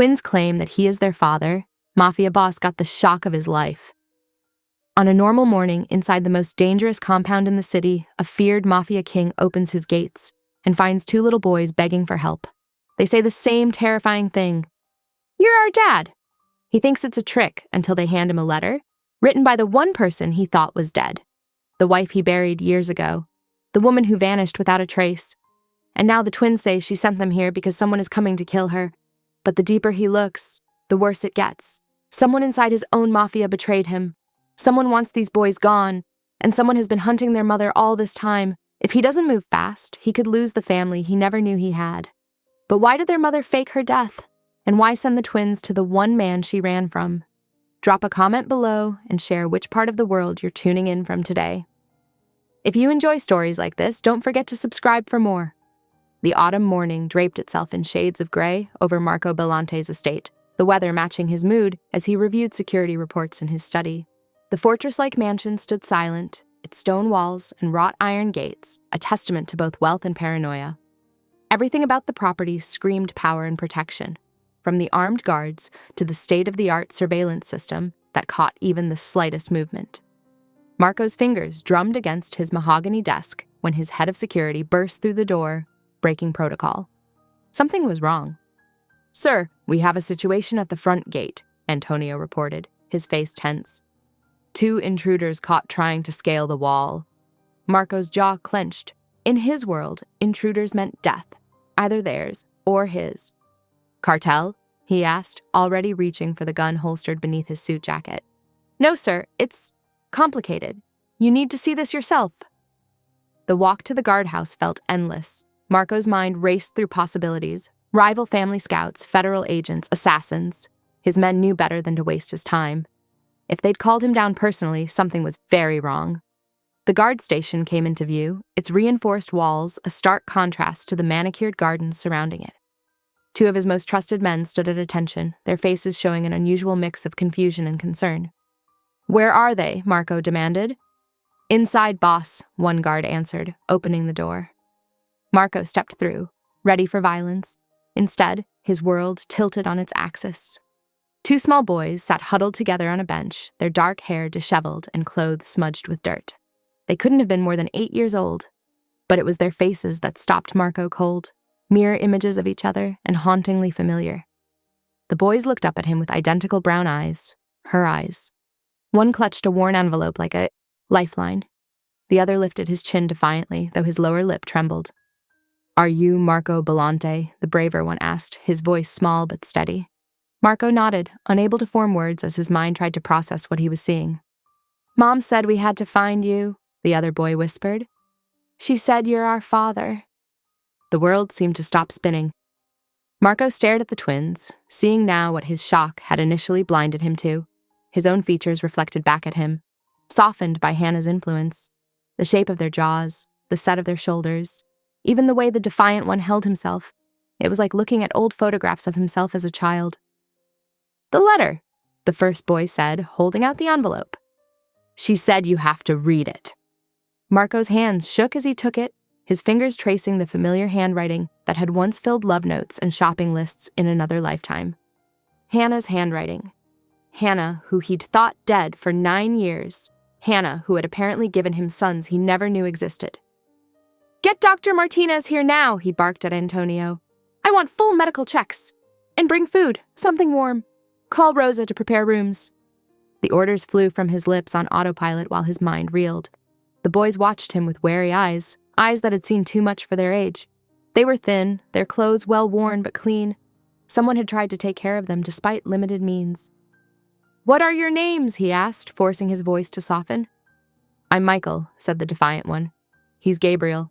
twins claim that he is their father, Mafia boss got the shock of his life. On a normal morning, inside the most dangerous compound in the city, a feared Mafia king opens his gates and finds two little boys begging for help. They say the same terrifying thing. "You're our dad." He thinks it's a trick until they hand him a letter, written by the one person he thought was dead. The wife he buried years ago. The woman who vanished without a trace. And now the twins say she sent them here because someone is coming to kill her. But the deeper he looks, the worse it gets. Someone inside his own Mafia betrayed him. Someone wants these boys gone, and someone has been hunting their mother all this time. If he doesn't move fast, he could lose the family he never knew he had. But why did their mother fake her death? And why send the twins to the one man she ran from? Drop a comment below and share which part of the world you're tuning in from today. If you enjoy stories like this, don't forget to subscribe for more. The autumn morning draped itself in shades of gray over Marco Bellante's estate, the weather matching his mood as he reviewed security reports in his study. The fortress-like mansion stood silent, its stone walls and wrought iron gates, a testament to both wealth and paranoia. Everything about the property screamed power and protection, from the armed guards to the state-of-the-art surveillance system that caught even the slightest movement. Marco's fingers drummed against his mahogany desk when his head of security burst through the door, breaking protocol. Something was wrong. "Sir, we have a situation at the front gate," Antonio reported, his face tense. Two intruders caught trying to scale the wall. Marco's jaw clenched. In his world, intruders meant death, either theirs or his. "Cartel?" he asked, already reaching for the gun holstered beneath his suit jacket. "No, sir, it's complicated. You need to see this yourself." The walk to the guardhouse felt endless. Marco's mind raced through possibilities. Rival family scouts, federal agents, assassins. His men knew better than to waste his time. If they'd called him down personally, something was very wrong. The guard station came into view, its reinforced walls a stark contrast to the manicured gardens surrounding it. Two of his most trusted men stood at attention, their faces showing an unusual mix of confusion and concern. "Where are they?" Marco demanded. "Inside, boss," one guard answered, opening the door. Marco stepped through, ready for violence. Instead, his world tilted on its axis. Two small boys sat huddled together on a bench, their dark hair disheveled and clothes smudged with dirt. They couldn't have been more than 8 years old, but it was their faces that stopped Marco cold, mirror images of each other and hauntingly familiar. The boys looked up at him with identical brown eyes, her eyes. One clutched a worn envelope like a lifeline. The other lifted his chin defiantly, though his lower lip trembled. "Are you Marco Bellante?" the braver one asked, his voice small but steady. Marco nodded, unable to form words as his mind tried to process what he was seeing. "Mom said we had to find you," the other boy whispered. "She said you're our father." The world seemed to stop spinning. Marco stared at the twins, seeing now what his shock had initially blinded him to. His own features reflected back at him, softened by Hannah's influence. The shape of their jaws, the set of their shoulders, even the way the defiant one held himself. It was like looking at old photographs of himself as a child. "The letter," the first boy said, holding out the envelope. "She said you have to read it." Marco's hands shook as he took it, his fingers tracing the familiar handwriting that had once filled love notes and shopping lists in another lifetime. Hannah's handwriting. Hannah, who he'd thought dead for 9 years. Hannah, who had apparently given him sons he never knew existed. "Get Dr. Martinez here now," he barked at Antonio. "I want full medical checks. And bring food, something warm. Call Rosa to prepare rooms." The orders flew from his lips on autopilot while his mind reeled. The boys watched him with wary eyes, eyes that had seen too much for their age. They were thin, their clothes well worn but clean. Someone had tried to take care of them despite limited means. "What are your names?" he asked, forcing his voice to soften. "I'm Michael," said the defiant one. "He's Gabriel.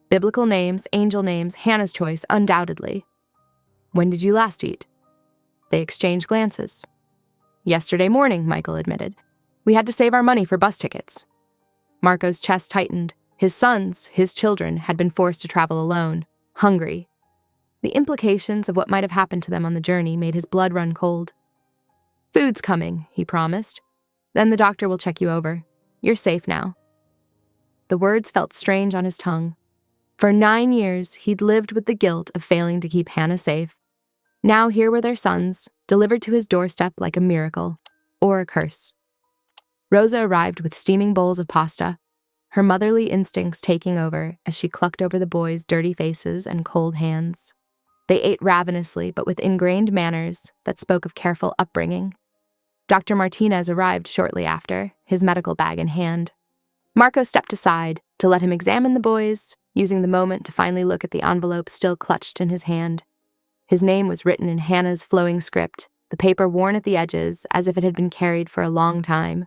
Biblical names, angel names, Hannah's choice, undoubtedly." "When did you last eat?" They exchanged glances. "Yesterday morning," Michael admitted. "We had to save our money for bus tickets." Marco's chest tightened. His sons, his children, had been forced to travel alone, hungry. The implications of what might have happened to them on the journey made his blood run cold. "Food's coming," he promised. "Then the doctor will check you over. You're safe now." The words felt strange on his tongue. For 9 years, he'd lived with the guilt of failing to keep Hannah safe. Now here were their sons, delivered to his doorstep like a miracle, or a curse. Rosa arrived with steaming bowls of pasta, her motherly instincts taking over as she clucked over the boys' dirty faces and cold hands. They ate ravenously, but with ingrained manners that spoke of careful upbringing. Dr. Martinez arrived shortly after, his medical bag in hand. Marco stepped aside to let him examine the boys, using the moment to finally look at the envelope still clutched in his hand. His name was written in Hannah's flowing script, the paper worn at the edges as if it had been carried for a long time.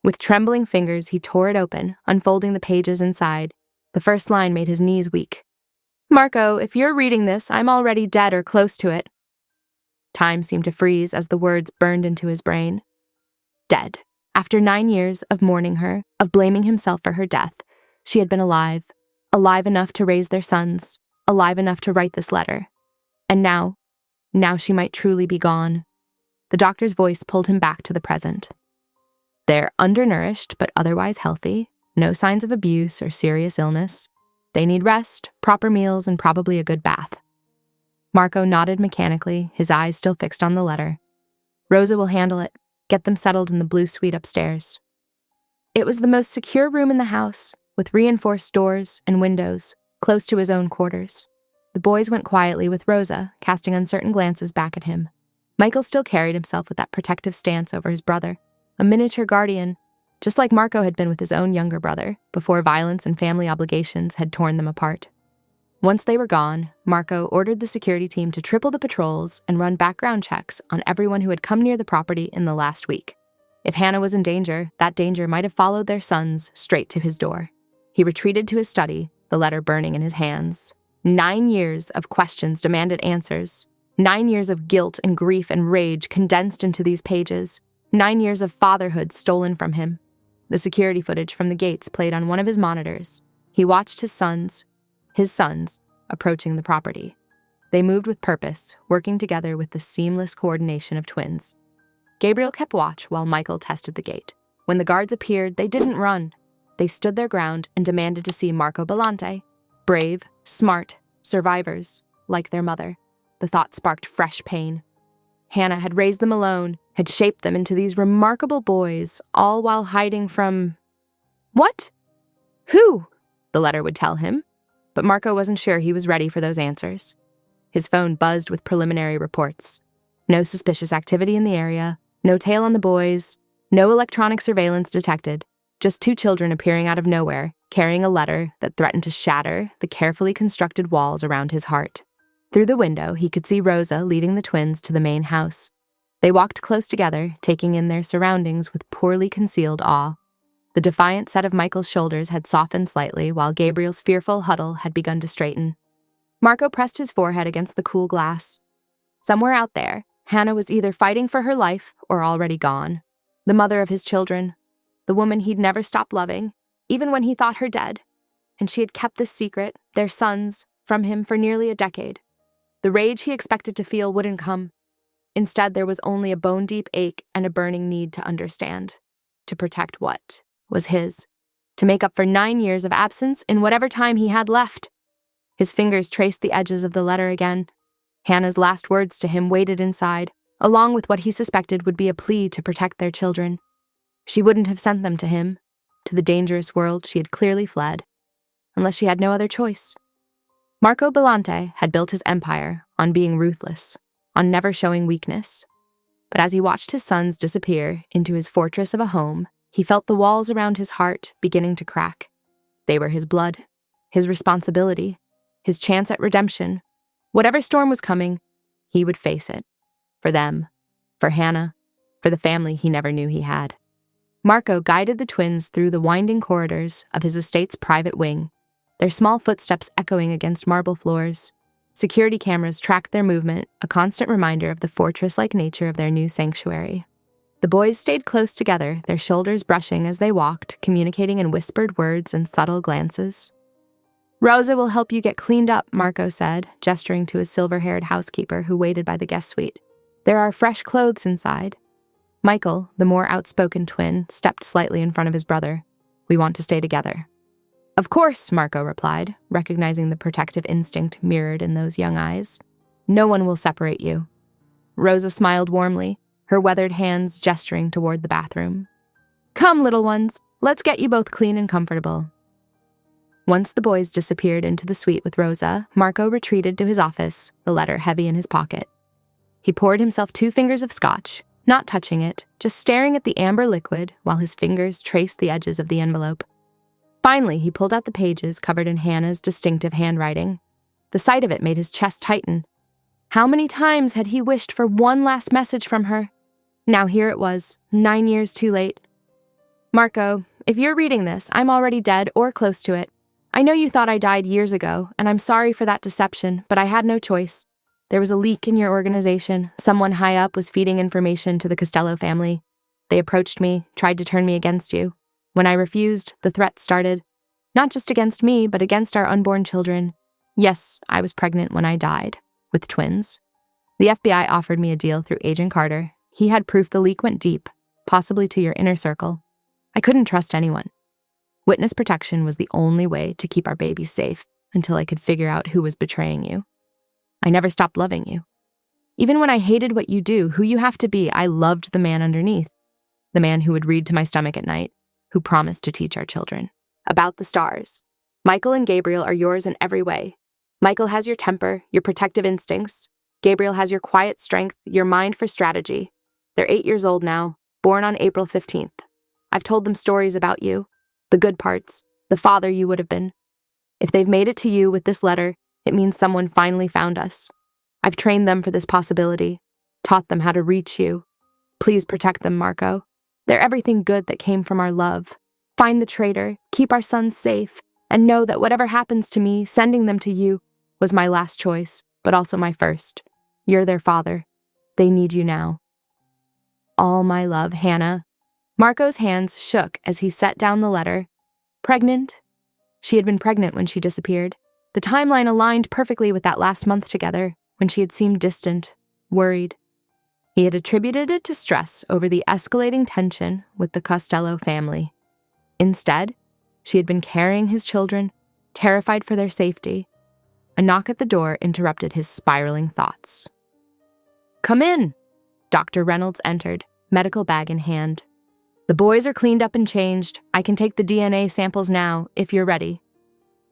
With trembling fingers, he tore it open, unfolding the pages inside. The first line made his knees weak. "Marco, if you're reading this, I'm already dead or close to it." Time seemed to freeze as the words burned into his brain. Dead. After 9 years of mourning her, of blaming himself for her death, she had been alive. Alive enough to raise their sons. Alive enough to write this letter. And now she might truly be gone. The doctor's voice pulled him back to the present. They're undernourished but otherwise healthy, no signs of abuse or serious illness. They need rest, proper meals, and probably a good bath. Marco nodded mechanically, his eyes still fixed on the letter. Rosa will handle it. Get them settled in the blue suite upstairs. It was the most secure room in the house, with reinforced doors and windows, close to his own quarters. The boys went quietly with Rosa, casting uncertain glances back at him. Michael still carried himself with that protective stance over his brother, a miniature guardian, just like Marco had been with his own younger brother, before violence and family obligations had torn them apart. Once they were gone, Marco ordered the security team to triple the patrols and run background checks on everyone who had come near the property in the last week. If Hannah was in danger, that danger might have followed their sons straight to his door. He retreated to his study, the letter burning in his hands. 9 years of questions demanded answers. 9 years of guilt and grief and rage condensed into these pages. 9 years of fatherhood stolen from him. The security footage from the gates played on one of his monitors. He watched his sons, approaching the property. They moved with purpose, working together with the seamless coordination of twins. Gabriel kept watch while Michael tested the gate. When the guards appeared, they didn't run. They stood their ground and demanded to see Marco Bellante. Brave, smart, survivors, like their mother. The thought sparked fresh pain. Hannah had raised them alone, had shaped them into these remarkable boys, all while hiding from... What? Who? The letter would tell him. But Marco wasn't sure he was ready for those answers. His phone buzzed with preliminary reports. No suspicious activity in the area, no tail on the boys, no electronic surveillance detected, just 2 children appearing out of nowhere, carrying a letter that threatened to shatter the carefully constructed walls around his heart. Through the window, he could see Rosa leading the twins to the main house. They walked close together, taking in their surroundings with poorly concealed awe. The defiant set of Michael's shoulders had softened slightly, while Gabriel's fearful huddle had begun to straighten. Marco pressed his forehead against the cool glass. Somewhere out there, Hannah was either fighting for her life or already gone. The mother of his children, the woman he'd never stopped loving, even when he thought her dead. And she had kept this secret, their sons, from him for nearly a decade. The rage he expected to feel wouldn't come. Instead, there was only a bone-deep ache and a burning need to understand. To protect what was his. To make up for 9 years of absence in whatever time he had left. His fingers traced the edges of the letter again. Hannah's last words to him waited inside, along with what he suspected would be a plea to protect their children. She wouldn't have sent them to him, to the dangerous world she had clearly fled, unless she had no other choice. Marco Bellante had built his empire on being ruthless, on never showing weakness. But as he watched his sons disappear into his fortress of a home, he felt the walls around his heart beginning to crack. They were his blood, his responsibility, his chance at redemption. Whatever storm was coming, he would face it. For them, for Hannah, for the family he never knew he had. Marco guided the twins through the winding corridors of his estate's private wing, their small footsteps echoing against marble floors. Security cameras tracked their movement, a constant reminder of the fortress-like nature of their new sanctuary. The boys stayed close together, their shoulders brushing as they walked, communicating in whispered words and subtle glances. "Rosa will help you get cleaned up," Marco said, gesturing to his silver-haired housekeeper who waited by the guest suite. "There are fresh clothes inside." Michael, the more outspoken twin, stepped slightly in front of his brother. "We want to stay together." "Of course," Marco replied, recognizing the protective instinct mirrored in those young eyes. "No one will separate you. Rosa smiled warmly, her weathered hands gesturing toward the bathroom. "Come, little ones, let's get you both clean and comfortable." Once the boys disappeared into the suite with Rosa, Marco retreated to his office, the letter heavy in his pocket. He poured himself 2 fingers of scotch, not touching it, just staring at the amber liquid while his fingers traced the edges of the envelope. Finally, he pulled out the pages covered in Hannah's distinctive handwriting. The sight of it made his chest tighten. How many times had he wished for one last message from her? Now here it was, 9 years too late. "Marco, if you're reading this, I'm already dead or close to it. I know you thought I died years ago, and I'm sorry for that deception, but I had no choice. There was a leak in your organization. Someone high up was feeding information to the Costello family. They approached me, tried to turn me against you. When I refused, the threat started. Not just against me, but against our unborn children. Yes, I was pregnant when I died, with twins. The FBI offered me a deal through Agent Carter. He had proof the leak went deep, possibly to your inner circle. I couldn't trust anyone. Witness protection was the only way to keep our babies safe until I could figure out who was betraying you. I never stopped loving you. Even when I hated what you do, who you have to be, I loved the man underneath. The man who would read to my stomach at night, who promised to teach our children about the stars. Michael and Gabriel are yours in every way. Michael has your temper, your protective instincts. Gabriel has your quiet strength, your mind for strategy. They're 8 years old now, born on April 15th. I've told them stories about you, the good parts, the father you would have been. If they've made it to you with this letter, it means someone finally found us. I've trained them for this possibility, taught them how to reach you. Please protect them, Marco. They're everything good that came from our love. Find the traitor, keep our sons safe, and know that whatever happens to me, sending them to you was my last choice, but also my first. You're their father. They need you now. All my love, Hannah." Marco's hands shook as he set down the letter. Pregnant? She had been pregnant when she disappeared. The timeline aligned perfectly with that last month together, when she had seemed distant, worried. He had attributed it to stress over the escalating tension with the Costello family. Instead, she had been carrying his children, terrified for their safety. A knock at the door interrupted his spiraling thoughts. "Come in!" Dr. Reynolds entered, medical bag in hand. "The boys are cleaned up and changed. I can take the DNA samples now, if you're ready."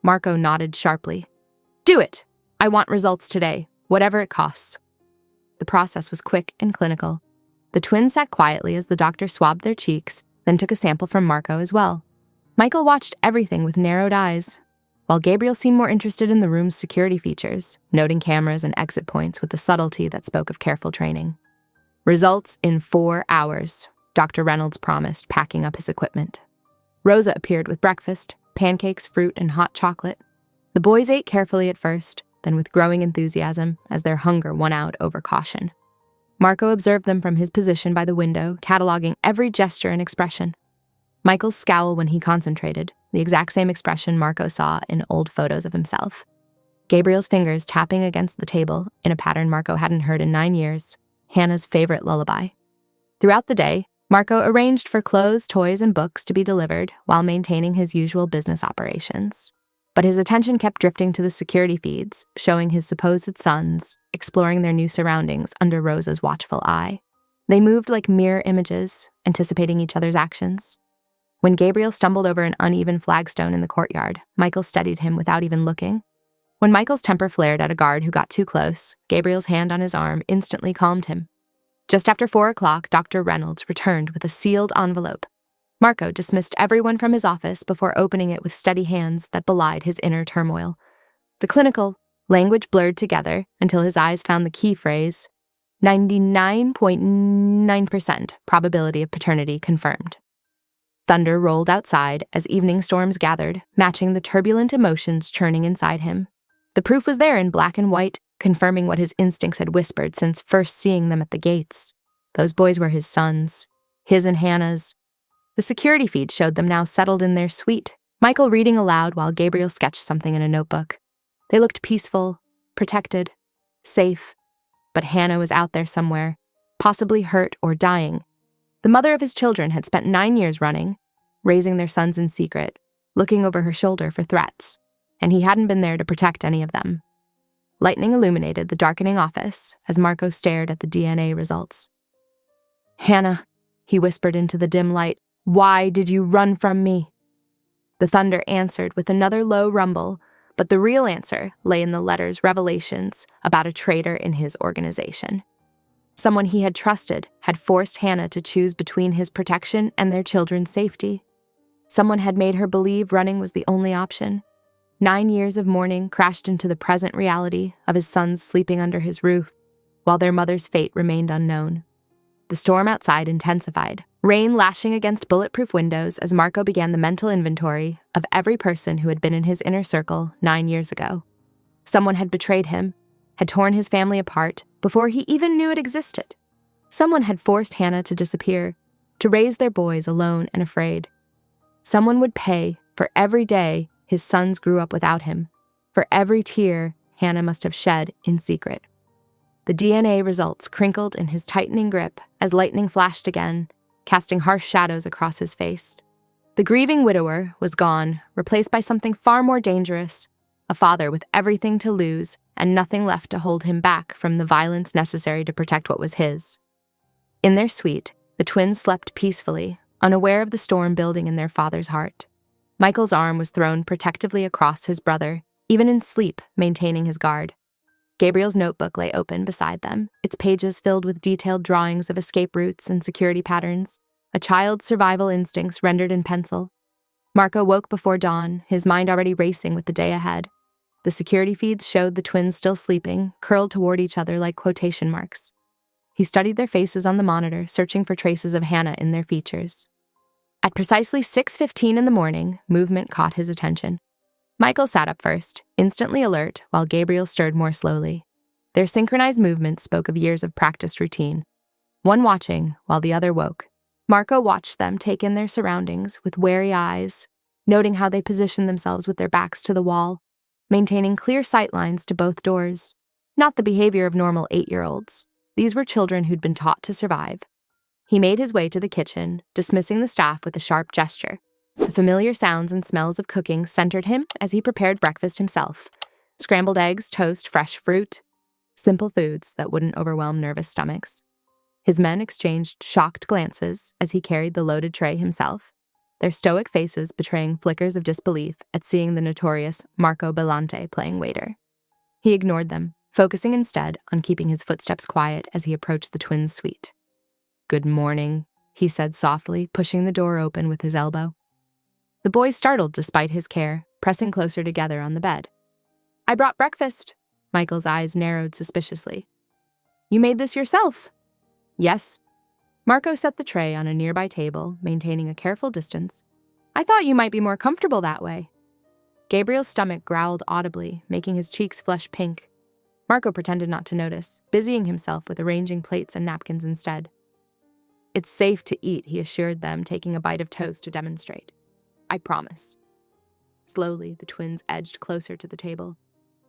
Marco nodded sharply. "Do it! I want results today, whatever it costs." The process was quick and clinical. The twins sat quietly as the doctor swabbed their cheeks, then took a sample from Marco as well. Michael watched everything with narrowed eyes, while Gabriel seemed more interested in the room's security features, noting cameras and exit points with a subtlety that spoke of careful training. "Results in 4 hours," Dr. Reynolds promised, packing up his equipment. Rosa appeared with breakfast, pancakes, fruit, and hot chocolate. The boys ate carefully at first, then with growing enthusiasm as their hunger won out over caution. Marco observed them from his position by the window, cataloging every gesture and expression. Michael's scowl when he concentrated, the exact same expression Marco saw in old photos of himself. Gabriel's fingers tapping against the table in a pattern Marco hadn't heard in 9 years, Hannah's favorite lullaby. Throughout the day, Marco arranged for clothes, toys, and books to be delivered while maintaining his usual business operations. But his attention kept drifting to the security feeds, showing his supposed sons, exploring their new surroundings under Rosa's watchful eye. They moved like mirror images, anticipating each other's actions. When Gabriel stumbled over an uneven flagstone in the courtyard, Michael steadied him without even looking. When Michael's temper flared at a guard who got too close, Gabriel's hand on his arm instantly calmed him. Just after 4 o'clock, Dr. Reynolds returned with a sealed envelope. Marco dismissed everyone from his office before opening it with steady hands that belied his inner turmoil. The clinical language blurred together until his eyes found the key phrase, 99.9% probability of paternity confirmed. Thunder rolled outside as evening storms gathered, matching the turbulent emotions churning inside him. The proof was there in black and white, confirming what his instincts had whispered since first seeing them at the gates. Those boys were his sons, his and Hannah's. The security feed showed them now settled in their suite, Michael reading aloud while Gabriel sketched something in a notebook. They looked peaceful, protected, safe, but Hannah was out there somewhere, possibly hurt or dying. The mother of his children had spent 9 years running, raising their sons in secret, looking over her shoulder for threats, and he hadn't been there to protect any of them. Lightning illuminated the darkening office as Marco stared at the DNA results. "Hannah," he whispered into the dim light, "why did you run from me?" The thunder answered with another low rumble, but the real answer lay in the letter's revelations about a traitor in his organization. Someone he had trusted had forced Hannah to choose between his protection and their children's safety. Someone had made her believe running was the only option. 9 years of mourning crashed into the present reality of his sons sleeping under his roof, while their mother's fate remained unknown. The storm outside intensified, rain lashing against bulletproof windows as Marco began the mental inventory of every person who had been in his inner circle 9 years ago. Someone had betrayed him, had torn his family apart before he even knew it existed. Someone had forced Hannah to disappear, to raise their boys alone and afraid. Someone would pay for every day his sons grew up without him, for every tear Hannah must have shed in secret. The DNA results crinkled in his tightening grip as lightning flashed again, casting harsh shadows across his face. The grieving widower was gone, replaced by something far more dangerous, a father with everything to lose and nothing left to hold him back from the violence necessary to protect what was his. In their suite, the twins slept peacefully, unaware of the storm building in their father's heart. Michael's arm was thrown protectively across his brother, even in sleep, maintaining his guard. Gabriel's notebook lay open beside them, its pages filled with detailed drawings of escape routes and security patterns, a child's survival instincts rendered in pencil. Marco woke before dawn, his mind already racing with the day ahead. The security feeds showed the twins still sleeping, curled toward each other like quotation marks. He studied their faces on the monitor, searching for traces of Hannah in their features. At precisely 6:15 in the morning, movement caught his attention. Michael sat up first, instantly alert, while Gabriel stirred more slowly. Their synchronized movements spoke of years of practiced routine, one watching while the other woke. Marco watched them take in their surroundings with wary eyes, noting how they positioned themselves with their backs to the wall, maintaining clear sight lines to both doors. Not the behavior of normal 8-year-olds. These were children who'd been taught to survive. He made his way to the kitchen, dismissing the staff with a sharp gesture. The familiar sounds and smells of cooking centered him as he prepared breakfast himself. Scrambled eggs, toast, fresh fruit. Simple foods that wouldn't overwhelm nervous stomachs. His men exchanged shocked glances as he carried the loaded tray himself, their stoic faces betraying flickers of disbelief at seeing the notorious Marco Belante playing waiter. He ignored them, focusing instead on keeping his footsteps quiet as he approached the twins' suite. "Good morning," he said softly, pushing the door open with his elbow. The boys startled despite his care, pressing closer together on the bed. "I brought breakfast." Michael's eyes narrowed suspiciously. "You made this yourself?" "Yes." Marco set the tray on a nearby table, maintaining a careful distance. "I thought you might be more comfortable that way." Gabriel's stomach growled audibly, making his cheeks flush pink. Marco pretended not to notice, busying himself with arranging plates and napkins instead. "It's safe to eat," he assured them, taking a bite of toast to demonstrate. "I promise." Slowly, the twins edged closer to the table.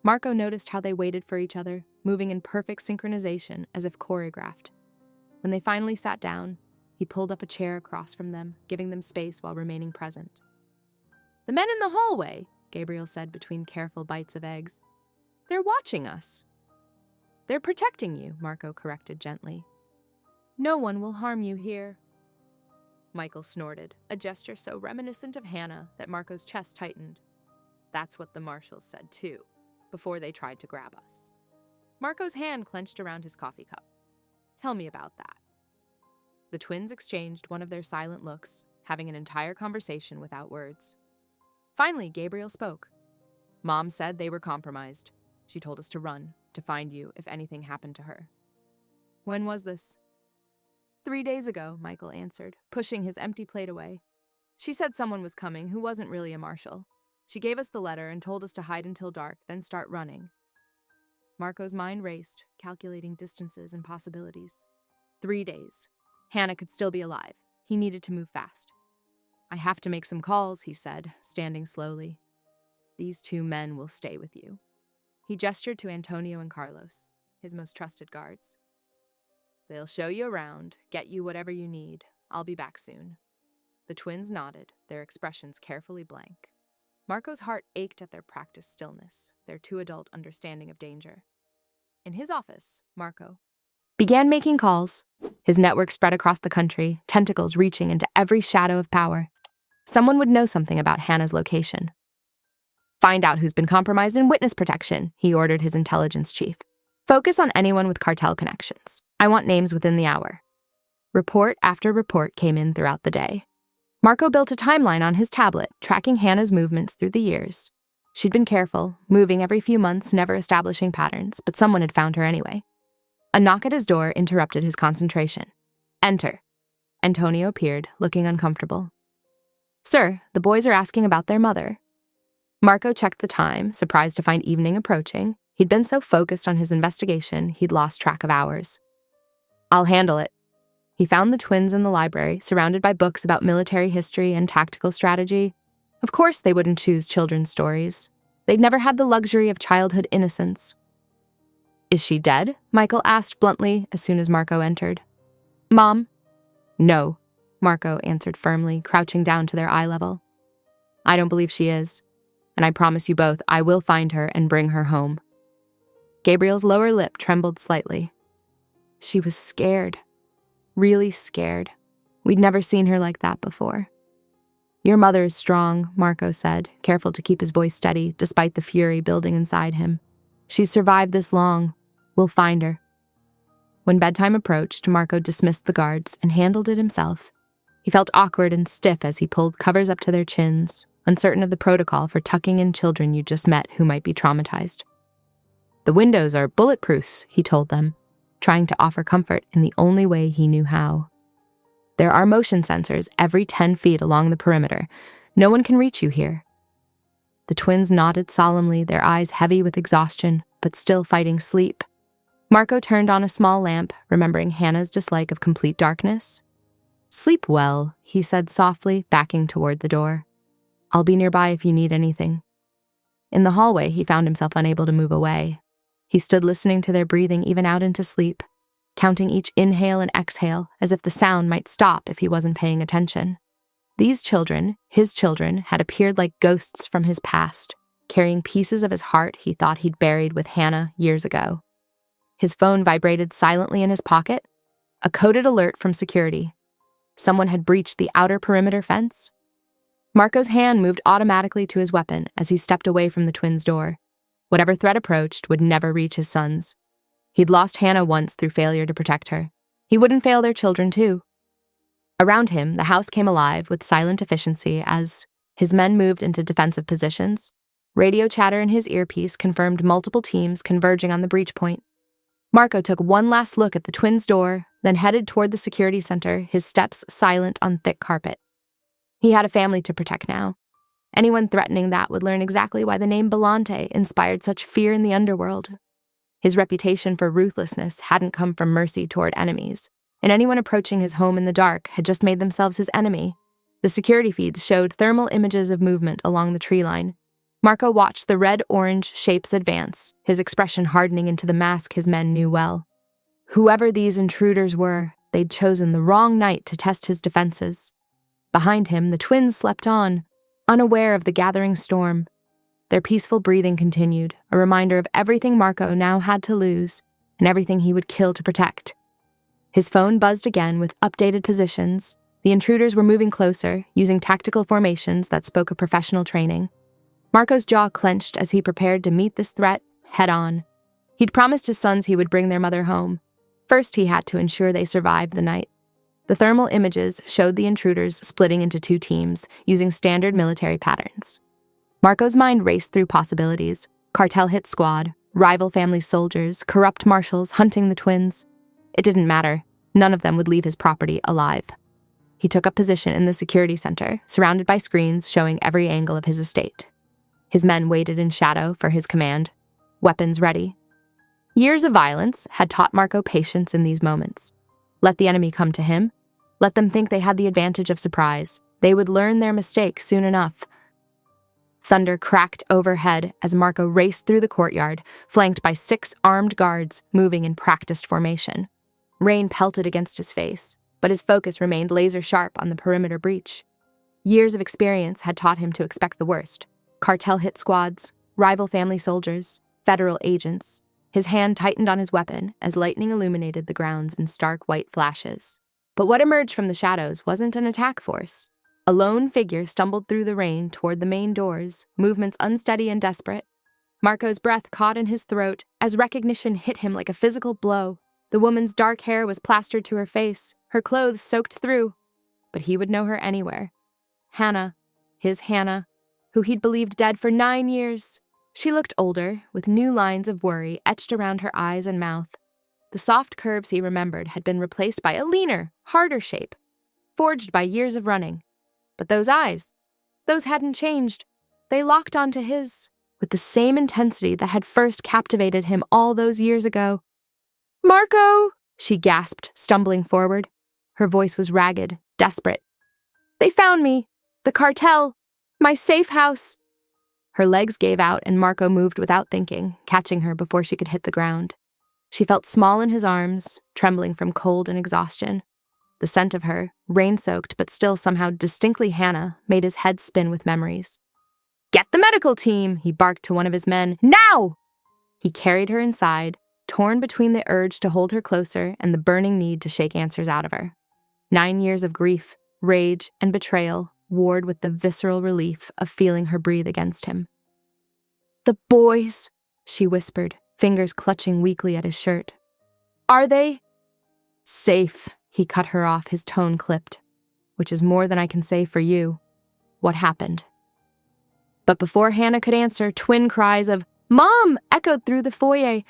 Marco noticed how they waited for each other, moving in perfect synchronization as if choreographed. When they finally sat down, he pulled up a chair across from them, giving them space while remaining present. "The men in the hallway," Gabriel said between careful bites of eggs. "They're watching us." "They're protecting you," Marco corrected gently. "No one will harm you here." Michael snorted, a gesture so reminiscent of Hannah that Marco's chest tightened. "That's what the marshals said too, before they tried to grab us." Marco's hand clenched around his coffee cup. "Tell me about that." The twins exchanged one of their silent looks, having an entire conversation without words. Finally, Gabriel spoke. "Mom said they were compromised. She told us to run, to find you if anything happened to her." "When was this?" 3 days ago," Michael answered, pushing his empty plate away. "She said someone was coming who wasn't really a marshal. She gave us the letter and told us to hide until dark, then start running." Marco's mind raced, calculating distances and possibilities. 3 days. Hannah could still be alive. He needed to move fast. "I have to make some calls," he said, standing slowly. "These 2 men will stay with you." He gestured to Antonio and Carlos, his most trusted guards. "They'll show you around, get you whatever you need. I'll be back soon." The twins nodded, their expressions carefully blank. Marco's heart ached at their practiced stillness, their too adult understanding of danger. In his office, Marco began making calls. His network spread across the country, tentacles reaching into every shadow of power. Someone would know something about Hannah's location. Find out who's been compromised in witness protection, he ordered his intelligence chief. Focus on anyone with cartel connections. I want names within the hour. Report after report came in throughout the day. Marco built a timeline on his tablet, tracking Hannah's movements through the years. She'd been careful, moving every few months, never establishing patterns, but someone had found her anyway. A knock at his door interrupted his concentration. Enter. Antonio appeared, looking uncomfortable. Sir, the boys are asking about their mother. Marco checked the time, surprised to find evening approaching. He'd been so focused on his investigation, he'd lost track of hours. I'll handle it. He found the twins in the library, surrounded by books about military history and tactical strategy. Of course they wouldn't choose children's stories. They'd never had the luxury of childhood innocence. Is she dead? Michael asked bluntly as soon as Marco entered. Mom? No, Marco answered firmly, crouching down to their eye level. I don't believe she is, and I promise you both I will find her and bring her home. Gabriel's lower lip trembled slightly. She was scared. Really scared. We'd never seen her like that before. Your mother is strong, Marco said, careful to keep his voice steady despite the fury building inside him. She's survived this long. We'll find her. When bedtime approached, Marco dismissed the guards and handled it himself. He felt awkward and stiff as he pulled covers up to their chins, uncertain of the protocol for tucking in children you just met who might be traumatized. The windows are bulletproofs, he told them, trying to offer comfort in the only way he knew how. There are motion sensors every 10 feet along the perimeter. No one can reach you here. The twins nodded solemnly, their eyes heavy with exhaustion, but still fighting sleep. Marco turned on a small lamp, remembering Hannah's dislike of complete darkness. Sleep well, he said softly, backing toward the door. I'll be nearby if you need anything. In the hallway, he found himself unable to move away. He stood listening to their breathing even out into sleep, counting each inhale and exhale as if the sound might stop if he wasn't paying attention. These children, his children, had appeared like ghosts from his past, carrying pieces of his heart he thought he'd buried with Hannah years ago. His phone vibrated silently in his pocket, a coded alert from security. Someone had breached the outer perimeter fence. Marco's hand moved automatically to his weapon as he stepped away from the twins' door. Whatever threat approached would never reach his sons. He'd lost Hannah once through failure to protect her. He wouldn't fail their children, too. Around him, the house came alive with silent efficiency as his men moved into defensive positions. Radio chatter in his earpiece confirmed multiple teams converging on the breach point. Marco took one last look at the twins' door, then headed toward the security center, his steps silent on thick carpet. He had a family to protect now. Anyone threatening that would learn exactly why the name Belante inspired such fear in the underworld. His reputation for ruthlessness hadn't come from mercy toward enemies, and anyone approaching his home in the dark had just made themselves his enemy. The security feeds showed thermal images of movement along the tree line. Marco watched the red-orange shapes advance, his expression hardening into the mask his men knew well. Whoever these intruders were, they'd chosen the wrong night to test his defenses. Behind him, the twins slept on, unaware of the gathering storm. Their peaceful breathing continued, a reminder of everything Marco now had to lose and everything he would kill to protect. His phone buzzed again with updated positions. The intruders were moving closer, using tactical formations that spoke of professional training. Marco's jaw clenched as he prepared to meet this threat head-on. He'd promised his sons he would bring their mother home. First, he had to ensure they survived the night. The thermal images showed the intruders splitting into two teams, using standard military patterns. Marco's mind raced through possibilities. Cartel hit squad, rival family soldiers, corrupt marshals hunting the twins. It didn't matter. None of them would leave his property alive. He took up position in the security center, surrounded by screens showing every angle of his estate. His men waited in shadow for his command, weapons ready. Years of violence had taught Marco patience in these moments. Let the enemy come to him. Let them think they had the advantage of surprise. They would learn their mistake soon enough. Thunder cracked overhead as Marco raced through the courtyard, flanked by 6 armed guards moving in practiced formation. Rain pelted against his face, but his focus remained laser-sharp on the perimeter breach. Years of experience had taught him to expect the worst. Cartel hit squads, rival family soldiers, federal agents. His hand tightened on his weapon as lightning illuminated the grounds in stark white flashes. But what emerged from the shadows wasn't an attack force. A lone figure stumbled through the rain toward the main doors, movements unsteady and desperate. Marco's breath caught in his throat as recognition hit him like a physical blow. The woman's dark hair was plastered to her face, her clothes soaked through. But he would know her anywhere. Hannah, his Hannah, who he'd believed dead for 9 years. She looked older, with new lines of worry etched around her eyes and mouth. The soft curves he remembered had been replaced by a leaner, harder shape, forged by years of running. But those eyes, those hadn't changed. They locked onto his, with the same intensity that had first captivated him all those years ago. "Marco!" she gasped, stumbling forward. Her voice was ragged, desperate. "They found me! The cartel! My safe house!" Her legs gave out and Marco moved without thinking, catching her before she could hit the ground. She felt small in his arms, trembling from cold and exhaustion. The scent of her, rain-soaked but still somehow distinctly Hannah, made his head spin with memories. "Get the medical team!" he barked to one of his men. "Now!" He carried her inside, torn between the urge to hold her closer and the burning need to shake answers out of her. 9 years of grief, rage, and betrayal warred with the visceral relief of feeling her breathe against him. "The boys," she whispered, fingers clutching weakly at his shirt. "Are they?" "Safe," he cut her off, his tone clipped. "Which is more than I can say for you. What happened?" But before Hannah could answer, twin cries of "Mom!" echoed through the foyer.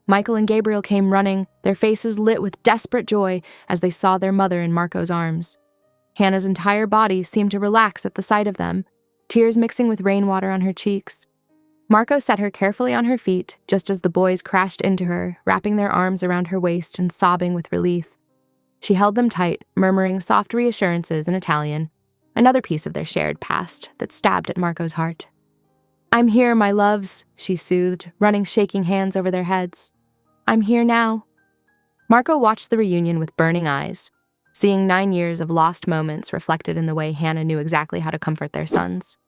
Michael and Gabriel came running, their faces lit with desperate joy as they saw their mother in Marco's arms. Hannah's entire body seemed to relax at the sight of them, tears mixing with rainwater on her cheeks. Marco set her carefully on her feet, just as the boys crashed into her, wrapping their arms around her waist and sobbing with relief. She held them tight, murmuring soft reassurances in Italian, another piece of their shared past that stabbed at Marco's heart. "I'm here, my loves," she soothed, running shaking hands over their heads. "I'm here now." Marco watched the reunion with burning eyes, seeing 9 years of lost moments reflected in the way Hannah knew exactly how to comfort their sons.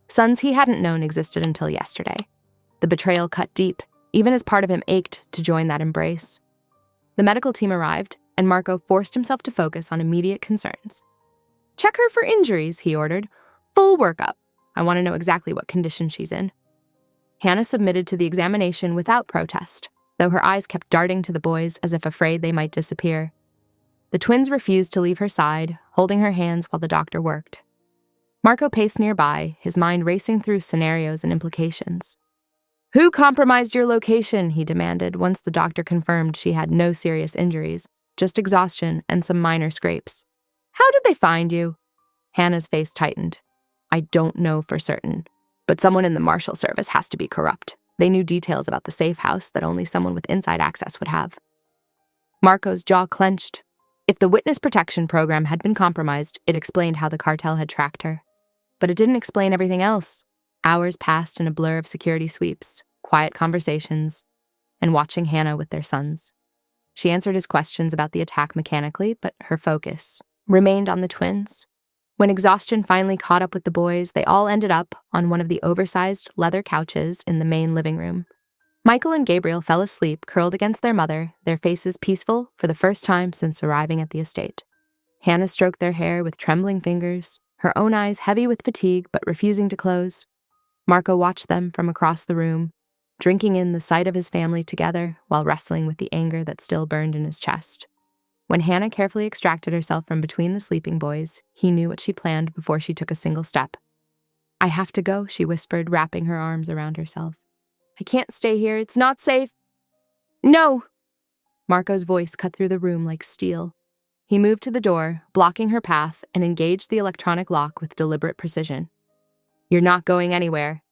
Sons he hadn't known existed until yesterday. The betrayal cut deep, even as part of him ached to join that embrace. The medical team arrived, and Marco forced himself to focus on immediate concerns. "Check her for injuries," he ordered. "Full workup. I want to know exactly what condition she's in." Hannah submitted to the examination without protest, though her eyes kept darting to the boys as if afraid they might disappear. The twins refused to leave her side, holding her hands while the doctor worked. Marco paced nearby, his mind racing through scenarios and implications. "Who compromised your location?" he demanded once the doctor confirmed she had no serious injuries, just exhaustion and some minor scrapes. "How did they find you?" Hannah's face tightened. "I don't know for certain, but someone in the Marshal Service has to be corrupt. They knew details about the safe house that only someone with inside access would have." Marco's jaw clenched. If the witness protection program had been compromised, it explained how the cartel had tracked her. But it didn't explain everything else. Hours passed in a blur of security sweeps, quiet conversations, and watching Hannah with their sons. She answered his questions about the attack mechanically, but her focus remained on the twins. When exhaustion finally caught up with the boys, they all ended up on one of the oversized leather couches in the main living room. Michael and Gabriel fell asleep, curled against their mother, their faces peaceful for the first time since arriving at the estate. Hannah stroked their hair with trembling fingers, her own eyes heavy with fatigue but refusing to close. Marco watched them from across the room, drinking in the sight of his family together while wrestling with the anger that still burned in his chest. When Hannah carefully extracted herself from between the sleeping boys, he knew what she planned before she took a single step. "I have to go," she whispered, wrapping her arms around herself. "I can't stay here. It's not safe." "No!" Marco's voice cut through the room like steel. He moved to the door, blocking her path, and engaged the electronic lock with deliberate precision. "You're not going anywhere."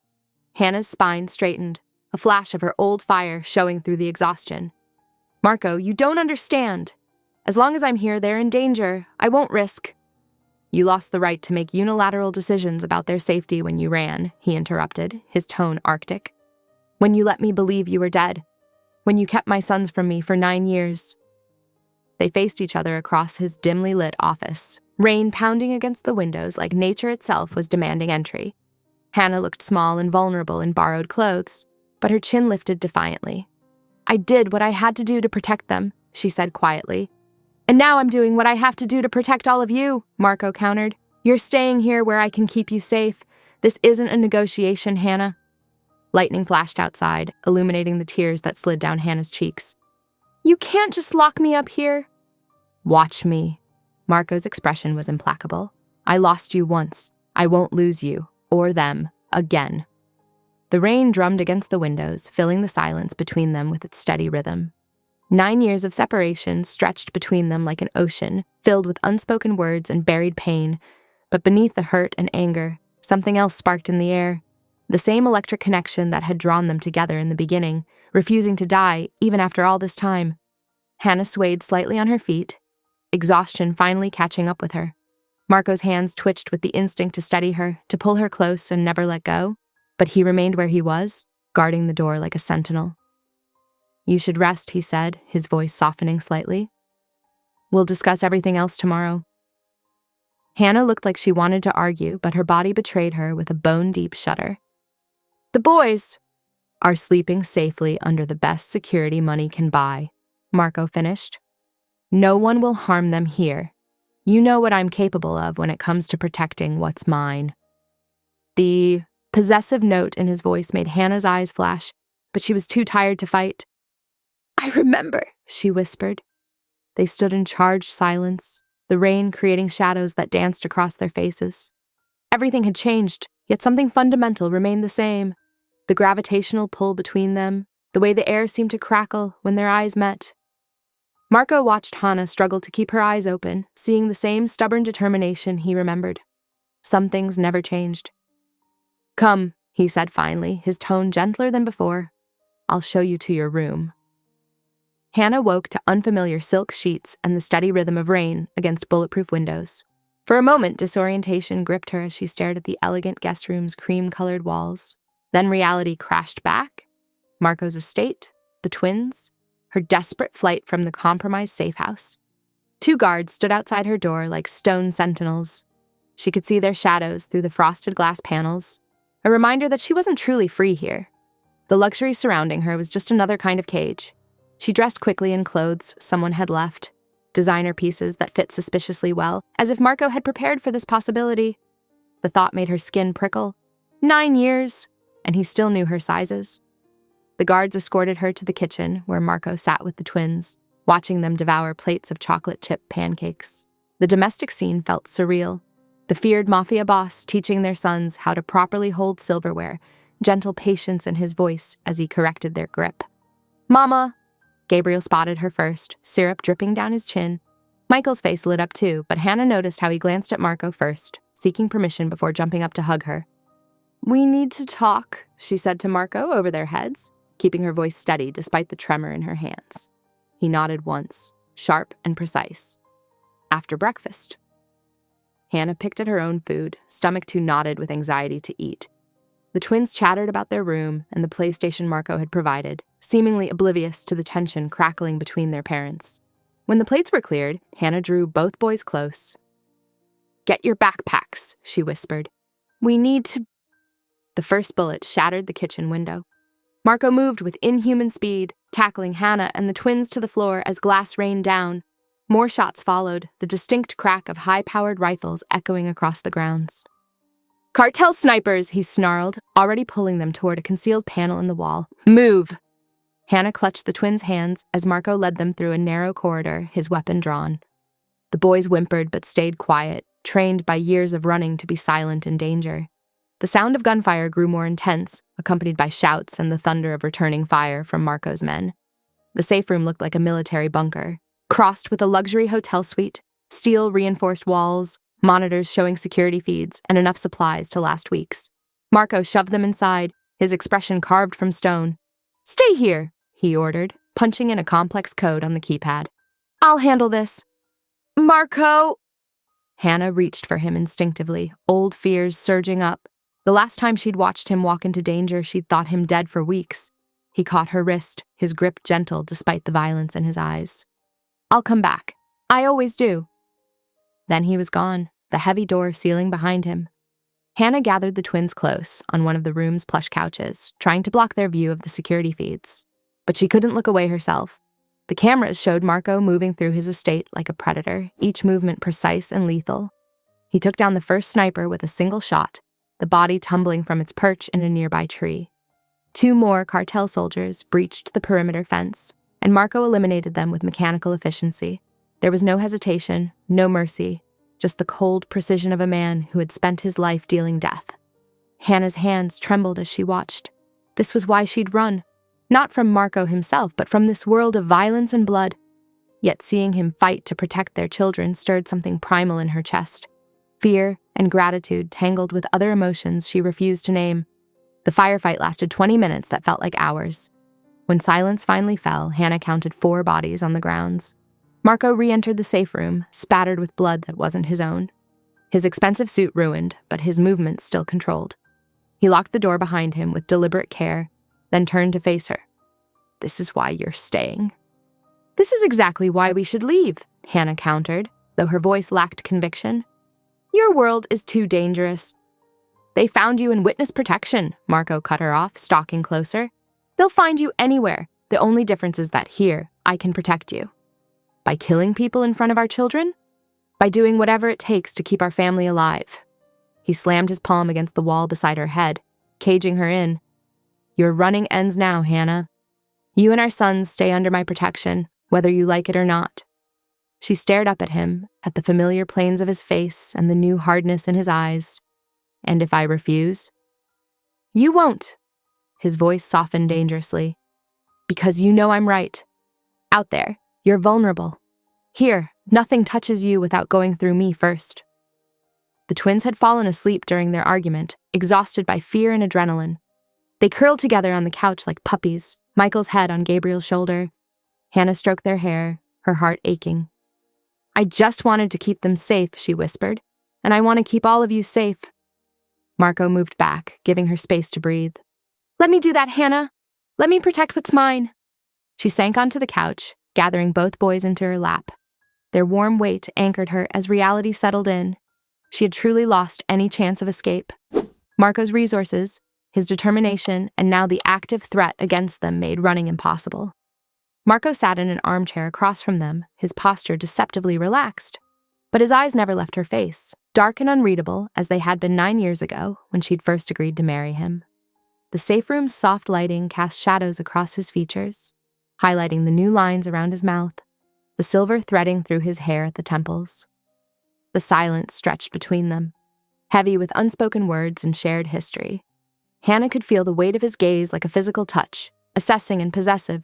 Hannah's spine straightened, a flash of her old fire showing through the exhaustion. "Marco, you don't understand. As long as I'm here, they're in danger. I won't risk." "You lost the right to make unilateral decisions about their safety when you ran," he interrupted, his tone arctic. "When you let me believe you were dead. When you kept my sons from me for 9 years. They faced each other across his dimly lit office, rain pounding against the windows like nature itself was demanding entry. Hannah looked small and vulnerable in borrowed clothes, but her chin lifted defiantly. "I did what I had to do to protect them," she said quietly. "And now I'm doing what I have to do to protect all of you," Marco countered. "You're staying here where I can keep you safe. This isn't a negotiation, Hannah." Lightning flashed outside, illuminating the tears that slid down Hannah's cheeks. "You can't just lock me up here." "Watch me." Marco's expression was implacable. "I lost you once. I won't lose you, or them, again." The rain drummed against the windows, filling the silence between them with its steady rhythm. 9 years of separation stretched between them like an ocean, filled with unspoken words and buried pain. But beneath the hurt and anger, something else sparked in the air. The same electric connection that had drawn them together in the beginning, refusing to die even after all this time. Hannah swayed slightly on her feet, exhaustion finally catching up with her. Marco's hands twitched with the instinct to steady her, to pull her close and never let go, but he remained where he was, guarding the door like a sentinel. "You should rest," he said, his voice softening slightly. "We'll discuss everything else tomorrow." Hannah looked like she wanted to argue, but her body betrayed her with a bone-deep shudder. "The boys are sleeping safely under the best security money can buy," Marco finished. "No one will harm them here. You know what I'm capable of when it comes to protecting what's mine." The possessive note in his voice made Hannah's eyes flash, but she was too tired to fight. "I remember," she whispered. They stood in charged silence, the rain creating shadows that danced across their faces. Everything had changed, yet something fundamental remained the same. The gravitational pull between them, the way the air seemed to crackle when their eyes met. Marco watched Hannah struggle to keep her eyes open, seeing the same stubborn determination he remembered. Some things never changed. "Come," he said finally, his tone gentler than before. "I'll show you to your room." Hannah woke to unfamiliar silk sheets and the steady rhythm of rain against bulletproof windows. For a moment, disorientation gripped her as she stared at the elegant guest room's cream-colored walls. Then reality crashed back. Marco's estate, the twins, her desperate flight from the compromised safe house. 2 guards stood outside her door like stone sentinels. She could see their shadows through the frosted glass panels, a reminder that she wasn't truly free here. The luxury surrounding her was just another kind of cage. She dressed quickly in clothes someone had left, designer pieces that fit suspiciously well, as if Marco had prepared for this possibility. The thought made her skin prickle. 9 years, and he still knew her sizes. The guards escorted her to the kitchen, where Marco sat with the twins, watching them devour plates of chocolate chip pancakes. The domestic scene felt surreal. The feared Mafia boss teaching their sons how to properly hold silverware, gentle patience in his voice as he corrected their grip. "Mama!" Gabriel spotted her first, syrup dripping down his chin. Michael's face lit up too, but Hannah noticed how he glanced at Marco first, seeking permission before jumping up to hug her. "We need to talk," she said to Marco over their heads, keeping her voice steady despite the tremor in her hands. He nodded once, sharp and precise. "After breakfast." Hannah picked at her own food, stomach too knotted with anxiety to eat. The twins chattered about their room and the PlayStation Marco had provided, seemingly oblivious to the tension crackling between their parents. When the plates were cleared, Hannah drew both boys close. "Get your backpacks," she whispered. "We need to—" The first bullet shattered the kitchen window. Marco moved with inhuman speed, tackling Hannah and the twins to the floor as glass rained down. More shots followed, the distinct crack of high-powered rifles echoing across the grounds. "Cartel snipers," he snarled, already pulling them toward a concealed panel in the wall. "Move!" Hannah clutched the twins' hands as Marco led them through a narrow corridor, his weapon drawn. The boys whimpered but stayed quiet, trained by years of running to be silent in danger. The sound of gunfire grew more intense, accompanied by shouts and the thunder of returning fire from Marco's men. The safe room looked like a military bunker, crossed with a luxury hotel suite, steel-reinforced walls, monitors showing security feeds, and enough supplies to last weeks. Marco shoved them inside, his expression carved from stone. "Stay here," he ordered, punching in a complex code on the keypad. "I'll handle this." "Marco!" Hannah reached for him instinctively, old fears surging up. The last time she'd watched him walk into danger, she'd thought him dead for weeks. He caught her wrist, his grip gentle despite the violence in his eyes. "I'll come back. I always do." Then he was gone, the heavy door sealing behind him. Hannah gathered the twins close on one of the room's plush couches, trying to block their view of the security feeds. But she couldn't look away herself. The cameras showed Marco moving through his estate like a predator, each movement precise and lethal. He took down the first sniper with a single shot, the body tumbling from its perch in a nearby tree. 2 more cartel soldiers breached the perimeter fence, and Marco eliminated them with mechanical efficiency. There was no hesitation, no mercy, just the cold precision of a man who had spent his life dealing death. Hannah's hands trembled as she watched. This was why she'd run, not from Marco himself, but from this world of violence and blood. Yet seeing him fight to protect their children stirred something primal in her chest. Fear and gratitude tangled with other emotions she refused to name. The firefight lasted 20 minutes that felt like hours. When silence finally fell, Hannah counted 4 bodies on the grounds. Marco re-entered the safe room, spattered with blood that wasn't his own. His expensive suit ruined, but his movements still controlled. He locked the door behind him with deliberate care, then turned to face her. "This is why you're staying." "This is exactly why we should leave," Hannah countered, though her voice lacked conviction. "Your world is too dangerous." "They found you in witness protection," Marco cut her off, stalking closer. "They'll find you anywhere. The only difference is that here, I can protect you." "By killing people in front of our children?" "By doing whatever it takes to keep our family alive." He slammed his palm against the wall beside her head, caging her in. "Your running ends now, Hannah. You and our sons stay under my protection, whether you like it or not." She stared up at him, at the familiar planes of his face and the new hardness in his eyes. "And if I refuse?" "You won't." His voice softened dangerously. "Because you know I'm right. Out there, you're vulnerable. Here, nothing touches you without going through me first." The twins had fallen asleep during their argument, exhausted by fear and adrenaline. They curled together on the couch like puppies, Michael's head on Gabriel's shoulder. Hannah stroked their hair, her heart aching. "I just wanted to keep them safe," she whispered, "and I want to keep all of you safe." Marco moved back, giving her space to breathe. "Let me do that, Hannah. Let me protect what's mine." She sank onto the couch, gathering both boys into her lap. Their warm weight anchored her as reality settled in. She had truly lost any chance of escape. Marco's resources, his determination, and now the active threat against them made running impossible. Marco sat in an armchair across from them, his posture deceptively relaxed. But his eyes never left her face, dark and unreadable as they had been 9 years ago when she'd first agreed to marry him. The safe room's soft lighting cast shadows across his features, highlighting the new lines around his mouth, the silver threading through his hair at the temples. The silence stretched between them, heavy with unspoken words and shared history. Hannah could feel the weight of his gaze like a physical touch, assessing and possessive.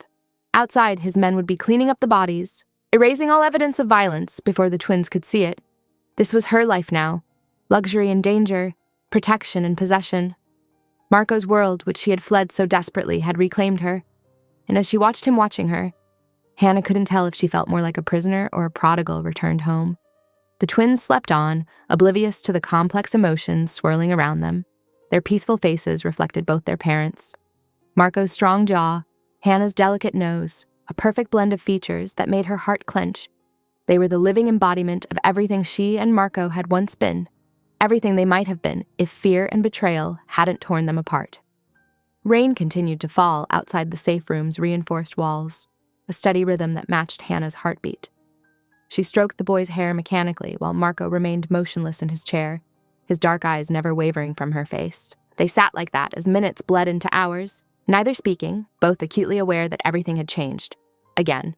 Outside, his men would be cleaning up the bodies, erasing all evidence of violence before the twins could see it. This was her life now, luxury and danger, protection and possession. Marco's world, which she had fled so desperately, had reclaimed her, and as she watched him watching her, Hannah couldn't tell if she felt more like a prisoner or a prodigal returned home. The twins slept on, oblivious to the complex emotions swirling around them. Their peaceful faces reflected both their parents. Marco's strong jaw, Hannah's delicate nose, a perfect blend of features that made her heart clench. They were the living embodiment of everything she and Marco had once been, everything they might have been if fear and betrayal hadn't torn them apart. Rain continued to fall outside the safe room's reinforced walls, a steady rhythm that matched Hannah's heartbeat. She stroked the boy's hair mechanically while Marco remained motionless in his chair, his dark eyes never wavering from her face. They sat like that as minutes bled into hours, neither speaking, both acutely aware that everything had changed. Again.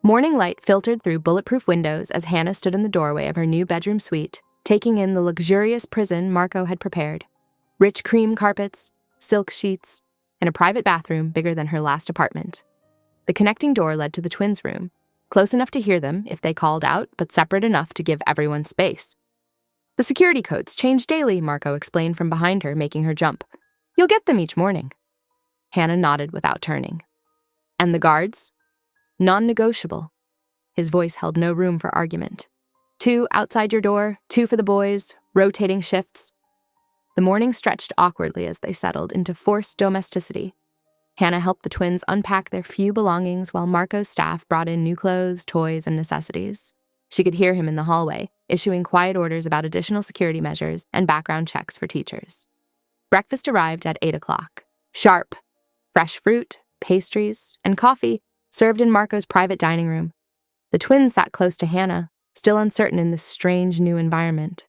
Morning light filtered through bulletproof windows as Hannah stood in the doorway of her new bedroom suite, taking in the luxurious prison Marco had prepared. Rich cream carpets, silk sheets, and a private bathroom bigger than her last apartment. The connecting door led to the twins' room, close enough to hear them if they called out, but separate enough to give everyone space. "The security codes change daily," Marco explained from behind her, making her jump. "You'll get them each morning." Hannah nodded without turning. "And the guards?" "Non-negotiable." His voice held no room for argument. 2 outside your door, 2 for the boys, rotating shifts. The morning stretched awkwardly as they settled into forced domesticity. Hannah helped the twins unpack their few belongings while Marco's staff brought in new clothes, toys, and necessities. She could hear him in the hallway, issuing quiet orders about additional security measures and background checks for teachers. Breakfast arrived at 8 o'clock. Sharp. Fresh fruit, pastries, and coffee served in Marco's private dining room. The twins sat close to Hannah, still uncertain in this strange new environment.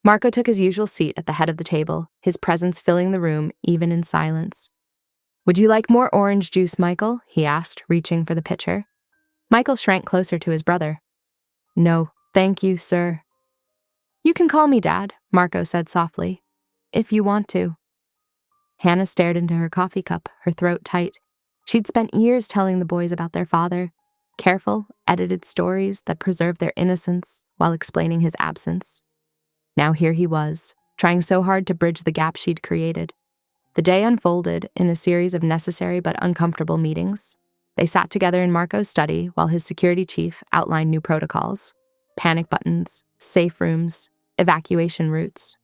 Marco took his usual seat at the head of the table, his presence filling the room even in silence. "Would you like more orange juice, Michael?" he asked, reaching for the pitcher. Michael shrank closer to his brother. "No, thank you, sir." "You can call me Dad," Marco said softly, "if you want to." Hannah stared into her coffee cup, her throat tight. She'd spent years telling the boys about their father, careful, edited stories that preserved their innocence while explaining his absence. Now here he was, trying so hard to bridge the gap she'd created. The day unfolded in a series of necessary but uncomfortable meetings. They sat together in Marco's study while his security chief outlined new protocols: panic buttons, safe rooms, evacuation routes.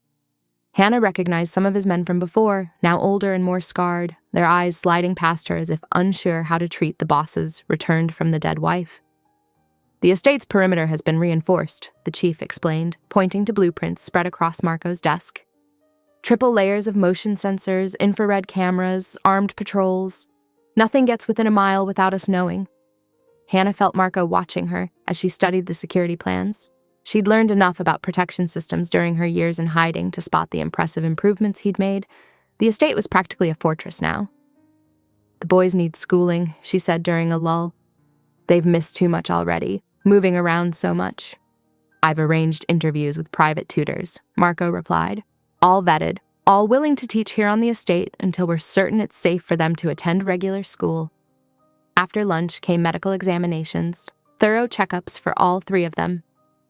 Hannah recognized some of his men from before, now older and more scarred, their eyes sliding past her as if unsure how to treat the bosses returned from the dead wife. "The estate's perimeter has been reinforced," the chief explained, pointing to blueprints spread across Marco's desk. "Triple layers of motion sensors, infrared cameras, armed patrols. Nothing gets within a mile without us knowing." Hannah felt Marco watching her as she studied the security plans. She'd learned enough about protection systems during her years in hiding to spot the impressive improvements he'd made. The estate was practically a fortress now. "The boys need schooling," she said during a lull. "They've missed too much already, moving around so much." "I've arranged interviews with private tutors," Marco replied. "All vetted, all willing to teach here on the estate until we're certain it's safe for them to attend regular school." After lunch came medical examinations, thorough checkups for all three of them.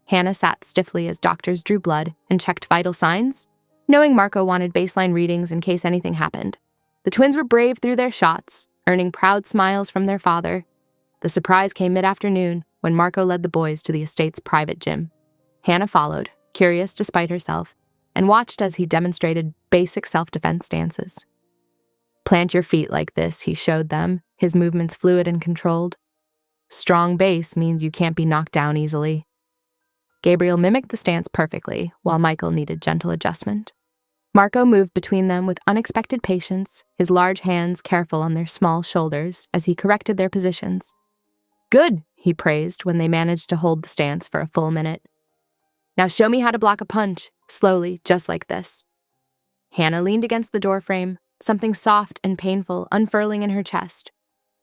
Hannah sat stiffly as doctors drew blood and checked vital signs, knowing Marco wanted baseline readings in case anything happened. The twins were brave through their shots, earning proud smiles from their father. The surprise came mid-afternoon when Marco led the boys to the estate's private gym. Hannah followed, curious despite herself, and watched as he demonstrated basic self-defense stances. "Plant your feet like this," he showed them, his movements fluid and controlled. "Strong base means you can't be knocked down easily." Gabriel mimicked the stance perfectly, while Michael needed gentle adjustment. Marco moved between them with unexpected patience, his large hands careful on their small shoulders as he corrected their positions. "Good," he praised when they managed to hold the stance for a full minute. "Now show me how to block a punch, slowly, just like this." Hannah leaned against the doorframe, something soft and painful unfurling in her chest.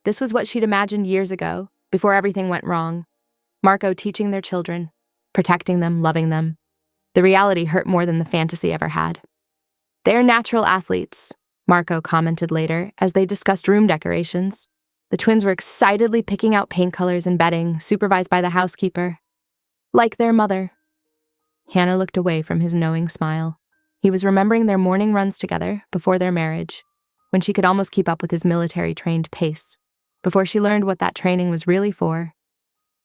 This was what she'd imagined years ago, before everything went wrong. Marco teaching their children, protecting them, loving them. The reality hurt more than the fantasy ever had. "They're natural athletes," Marco commented later as they discussed room decorations. The twins were excitedly picking out paint colors and bedding, supervised by the housekeeper. "Like their mother." Hannah looked away from his knowing smile. He was remembering their morning runs together before their marriage, when she could almost keep up with his military-trained pace, before she learned what that training was really for.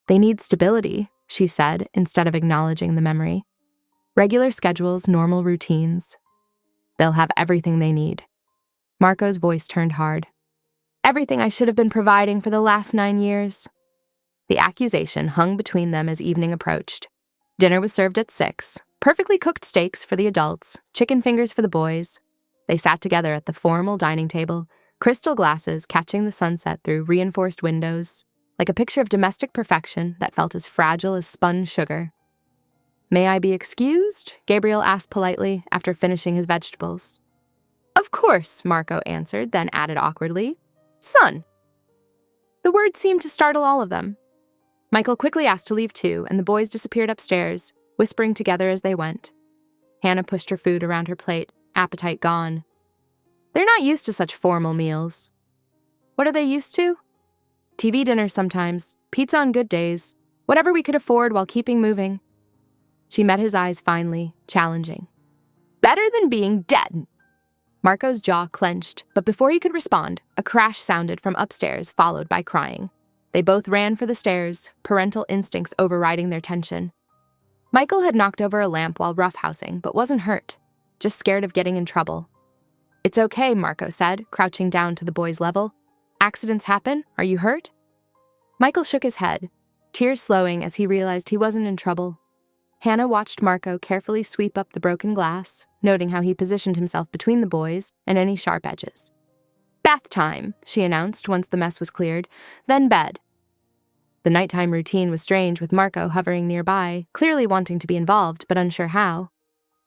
"They need stability," she said, instead of acknowledging the memory. "Regular schedules, normal routines. They'll have everything they need." Marco's voice turned hard. "Everything I should have been providing for the last 9 years." The accusation hung between them as evening approached. Dinner was served at 6, perfectly cooked steaks for the adults, chicken fingers for the boys. They sat together at the formal dining table, crystal glasses catching the sunset through reinforced windows, like a picture of domestic perfection that felt as fragile as spun sugar. "May I be excused?" Gabriel asked politely after finishing his vegetables. "Of course," Marco answered, then added awkwardly, "Son." The word seemed to startle all of them. Michael quickly asked to leave too, and the boys disappeared upstairs, whispering together as they went. Hannah pushed her food around her plate, appetite gone. They're not used to such formal meals. What are they used to? TV dinners sometimes, pizza on good days, whatever we could afford while keeping moving. She met his eyes finally, challenging. "Better than being dead!" Marco's jaw clenched, but before he could respond, a crash sounded from upstairs, followed by crying. They both ran for the stairs, parental instincts overriding their tension. Michael had knocked over a lamp while roughhousing, but wasn't hurt, just scared of getting in trouble. "It's okay," Marco said, crouching down to the boy's level. "Accidents happen. Are you hurt?" Michael shook his head, tears slowing as he realized he wasn't in trouble. Hannah watched Marco carefully sweep up the broken glass, noting how he positioned himself between the boys and any sharp edges. "Bath time," she announced once the mess was cleared, "then bed." The nighttime routine was strange, with Marco hovering nearby, clearly wanting to be involved but unsure how.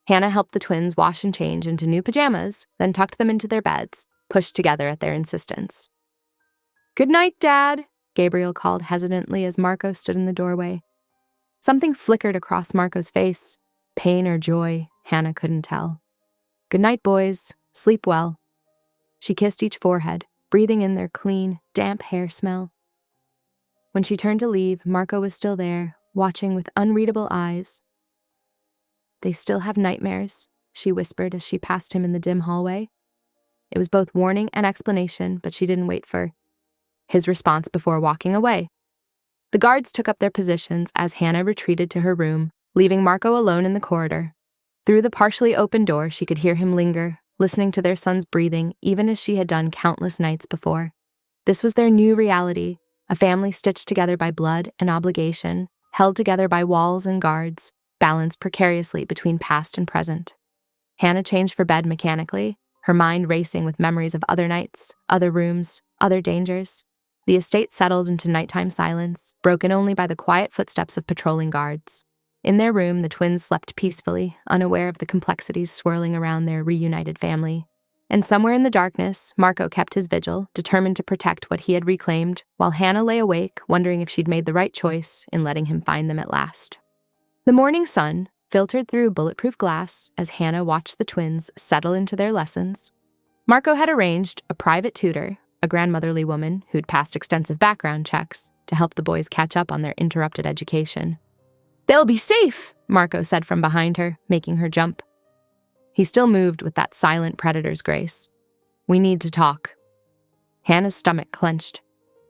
Hannah helped the twins wash and change into new pajamas, then tucked them into their beds, pushed together at their insistence. "Good night, Dad," Gabriel called hesitantly as Marco stood in the doorway. Something flickered across Marco's face. Pain or joy, Hannah couldn't tell. "Good night, boys. Sleep well." She kissed each forehead, breathing in their clean, damp hair smell. When she turned to leave, Marco was still there, watching with unreadable eyes. "They still have nightmares," she whispered as she passed him in the dim hallway. It was both warning and explanation, but she didn't wait for his response before walking away. The guards took up their positions as Hannah retreated to her room, leaving Marco alone in the corridor. Through the partially open door, she could hear him linger, listening to their son's breathing, even as she had done countless nights before. This was their new reality, a family stitched together by blood and obligation, held together by walls and guards, balanced precariously between past and present. Hannah changed for bed mechanically, her mind racing with memories of other nights, other rooms, other dangers. The estate settled into nighttime silence, broken only by the quiet footsteps of patrolling guards. In their room, the twins slept peacefully, unaware of the complexities swirling around their reunited family. And somewhere in the darkness, Marco kept his vigil, determined to protect what he had reclaimed, while Hannah lay awake, wondering if she'd made the right choice in letting him find them at last. The morning sun filtered through bulletproof glass as Hannah watched the twins settle into their lessons. Marco had arranged a private tutor, a grandmotherly woman who'd passed extensive background checks, to help the boys catch up on their interrupted education. "They'll be safe," Marco said from behind her, making her jump. He still moved with that silent predator's grace. "We need to talk." Hannah's stomach clenched.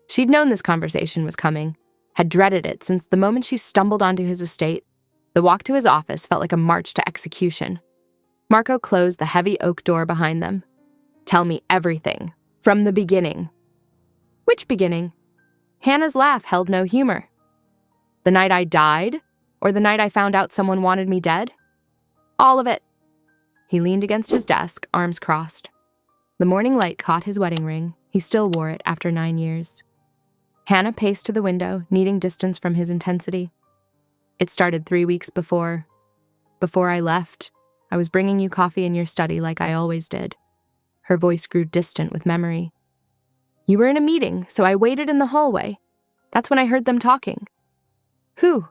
She'd known this conversation was coming, had dreaded it since the moment she stumbled onto his estate. The walk to his office felt like a march to execution. Marco closed the heavy oak door behind them. "Tell me everything. From the beginning." "Which beginning?" Hannah's laugh held no humor. "The night I died? Or the night I found out someone wanted me dead?" "All of it." He leaned against his desk, arms crossed. The morning light caught his wedding ring. He still wore it after 9 years. Hannah paced to the window, needing distance from his intensity. "It started 3 weeks before I left. I was bringing you coffee in your study like I always did." Her voice grew distant with memory. "You were in a meeting, so I waited in the hallway. That's when I heard them talking." "Who?"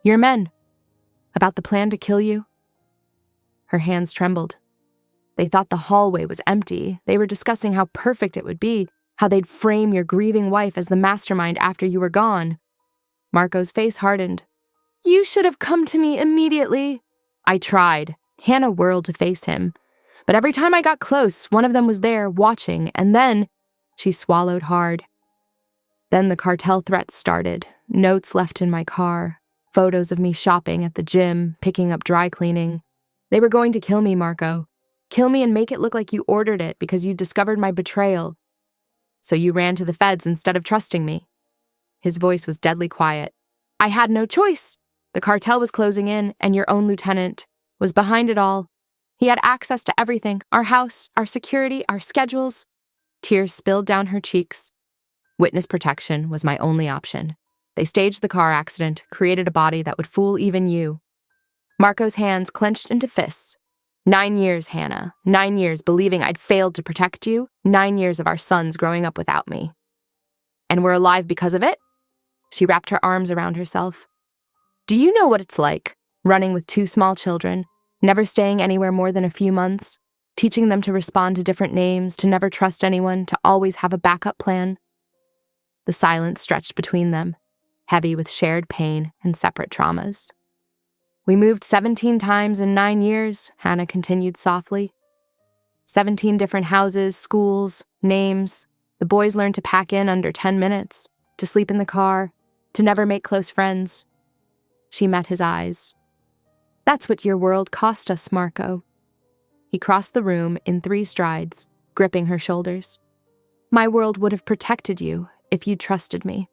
"Your men. About the plan to kill you." Her hands trembled. They thought the hallway was empty. They were discussing how perfect it would be, how they'd frame your grieving wife as the mastermind after you were gone. Marco's face hardened. "You should have come to me immediately." "I tried." Hannah whirled to face him. "But every time I got close, one of them was there, watching, and then—" She swallowed hard. "Then the cartel threats started. Notes left in my car. Photos of me shopping at the gym, picking up dry cleaning. They were going to kill me, Marco. Kill me and make it look like you ordered it because you discovered my betrayal. So you ran to the feds instead of trusting me." His voice was deadly quiet. "I had no choice. The cartel was closing in, and your own lieutenant was behind it all. He had access to everything, our house, our security, our schedules." Tears spilled down her cheeks. "Witness protection was my only option. They staged the car accident, created a body that would fool even you." Marco's hands clenched into fists. 9 years, Hannah. 9 years believing I'd failed to protect you. 9 years of our sons growing up without me. And we're alive because of it?" She wrapped her arms around herself. "Do you know what it's like, running with 2 small children, never staying anywhere more than a few months, teaching them to respond to different names, to never trust anyone, to always have a backup plan?" The silence stretched between them, heavy with shared pain and separate traumas. "We moved 17 times in 9 years, Hannah continued softly. 17 different houses, schools, names. The boys learned to pack in under 10 minutes, to sleep in the car, to never make close friends." She met his eyes. "That's what your world cost us, Marco." He crossed the room in 3 strides, gripping her shoulders. "My world would have protected you if you'd trusted me."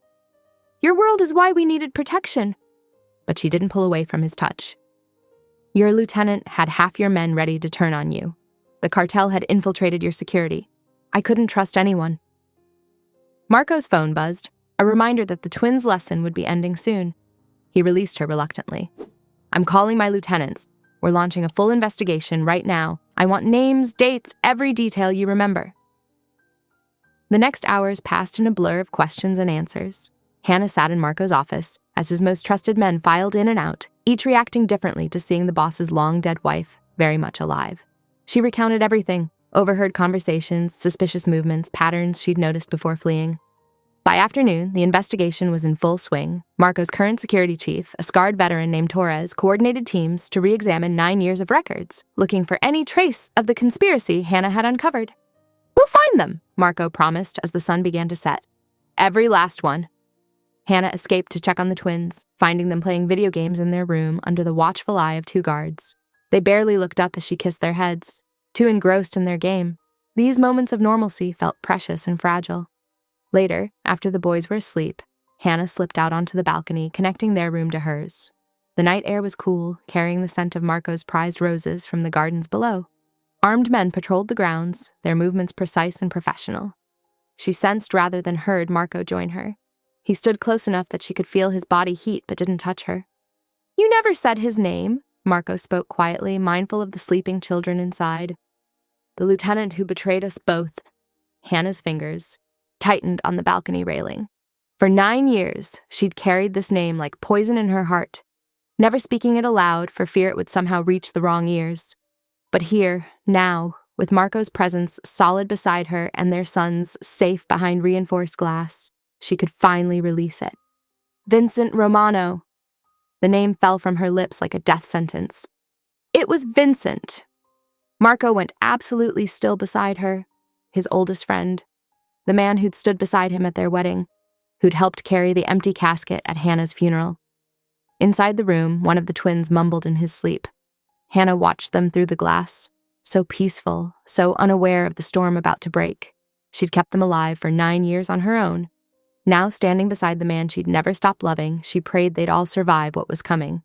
"Your world is why we needed protection." but she didn't pull away from his touch. Your lieutenant had half your men ready to turn on you. The cartel had infiltrated your security. I couldn't trust anyone. Marco's phone buzzed, a reminder that the twins' lesson would be ending soon. He released her reluctantly. I'm calling my lieutenants. We're launching a full investigation right now. I want names, dates, every detail you remember. The next hours passed in a blur of questions and answers. Hannah sat in Marco's office as his most trusted men filed in and out, each reacting differently to seeing the boss's long-dead wife very much alive. She recounted everything, overheard conversations, suspicious movements, patterns she'd noticed before fleeing. By afternoon, the investigation was in full swing. Marco's current security chief, a scarred veteran named Torres, coordinated teams to re-examine 9 years of records, looking for any trace of the conspiracy Hannah had uncovered. We'll find them, Marco promised as the sun began to set. Every last one. Hannah escaped to check on the twins, finding them playing video games in their room under the watchful eye of 2 guards. They barely looked up as she kissed their heads, too engrossed in their game. These moments of normalcy felt precious and fragile. Later, after the boys were asleep, Hannah slipped out onto the balcony, connecting their room to hers. The night air was cool, carrying the scent of Marco's prized roses from the gardens below. Armed men patrolled the grounds, their movements precise and professional. She sensed rather than heard Marco join her. He stood close enough that she could feel his body heat but didn't touch her. You never said his name, Marco spoke quietly, mindful of the sleeping children inside. The lieutenant who betrayed us both. Hannah's fingers tightened on the balcony railing. For 9 years, she'd carried this name like poison in her heart, never speaking it aloud for fear it would somehow reach the wrong ears. But here, now, with Marco's presence solid beside her and their sons safe behind reinforced glass, she could finally release it. Vincent Romano. The name fell from her lips like a death sentence. It was Vincent. Marco went absolutely still beside her, his oldest friend, the man who'd stood beside him at their wedding, who'd helped carry the empty casket at Hannah's funeral. Inside the room, one of the twins mumbled in his sleep. Hannah watched them through the glass, so peaceful, so unaware of the storm about to break. She'd kept them alive for 9 years on her own. Now, standing beside the man she'd never stopped loving, she prayed they'd all survive what was coming.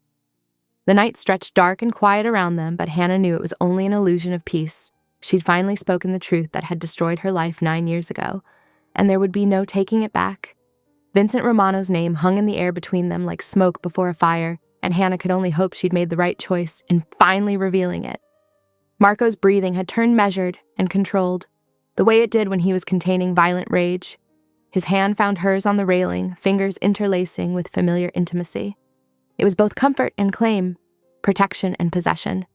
The night stretched dark and quiet around them, but Hannah knew it was only an illusion of peace. She'd finally spoken the truth that had destroyed her life 9 years ago, and there would be no taking it back. Vincent Romano's name hung in the air between them like smoke before a fire, and Hannah could only hope she'd made the right choice in finally revealing it. Marco's breathing had turned measured and controlled, the way it did when he was containing violent rage. His hand found hers on the railing, fingers interlacing with familiar intimacy. It was both comfort and claim, protection and possession.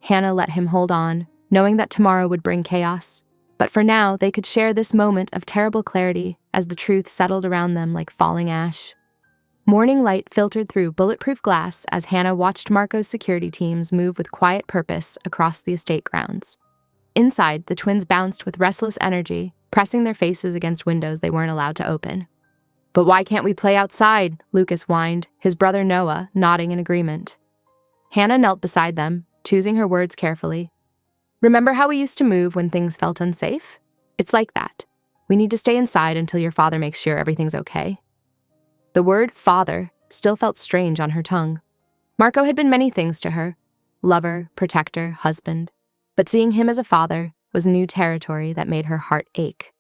Hannah let him hold on, knowing that tomorrow would bring chaos. But for now, they could share this moment of terrible clarity as the truth settled around them like falling ash. Morning light filtered through bulletproof glass as Hannah watched Marco's security teams move with quiet purpose across the estate grounds. Inside, the twins bounced with restless energy, pressing their faces against windows they weren't allowed to open. But why can't we play outside? Lucas whined, his brother Noah nodding in agreement. Hannah knelt beside them, choosing her words carefully. Remember how we used to move when things felt unsafe? It's like that. We need to stay inside until your father makes sure everything's okay. The word father still felt strange on her tongue. Marco had been many things to her: lover, protector, husband. But seeing him as a father was new territory that made her heart ache.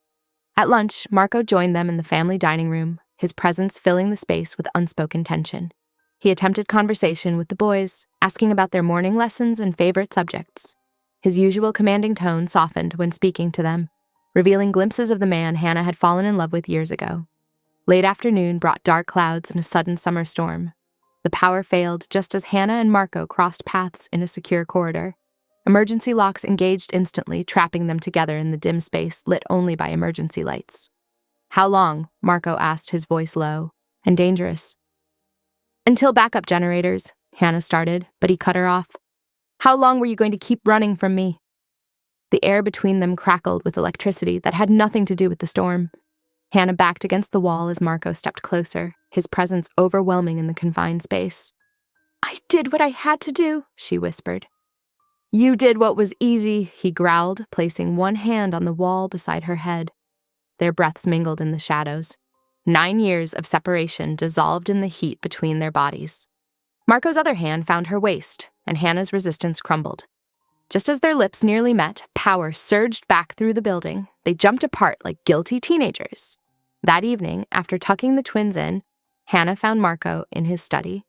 At lunch, Marco joined them in the family dining room, his presence filling the space with unspoken tension. He attempted conversation with the boys, asking about their morning lessons and favorite subjects. His usual commanding tone softened when speaking to them, revealing glimpses of the man Hannah had fallen in love with years ago. Late afternoon brought dark clouds and a sudden summer storm. The power failed just as Hannah and Marco crossed paths in a secure corridor. Emergency locks engaged instantly, trapping them together in the dim space lit only by emergency lights. How long? Marco asked, his voice low and dangerous. Until backup generators, Hannah started, but he cut her off. How long were you going to keep running from me? The air between them crackled with electricity that had nothing to do with the storm. Hannah backed against the wall as Marco stepped closer, his presence overwhelming in the confined space. I did what I had to do, she whispered. You did what was easy, he growled, placing one hand on the wall beside her head. Their breaths mingled in the shadows. 9 years of separation dissolved in the heat between their bodies. Marco's other hand found her waist, and Hannah's resistance crumbled. Just as their lips nearly met, power surged back through the building. They jumped apart like guilty teenagers. That evening, after tucking the twins in, Hannah found Marco in his study.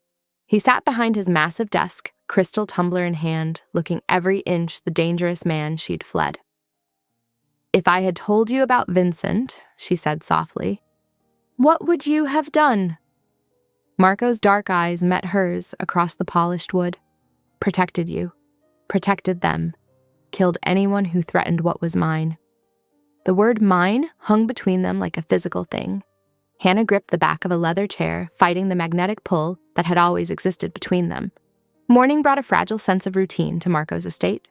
He sat behind his massive desk, crystal tumbler in hand, looking every inch the dangerous man she'd fled. "If I had told you about Vincent," she said softly, "what would you have done?" Marco's dark eyes met hers across the polished wood. "Protected you. Protected them. Killed anyone who threatened what was mine." The word mine hung between them like a physical thing. Hannah gripped the back of a leather chair, fighting the magnetic pull that had always existed between them. Morning brought a fragile sense of routine to Marco's estate.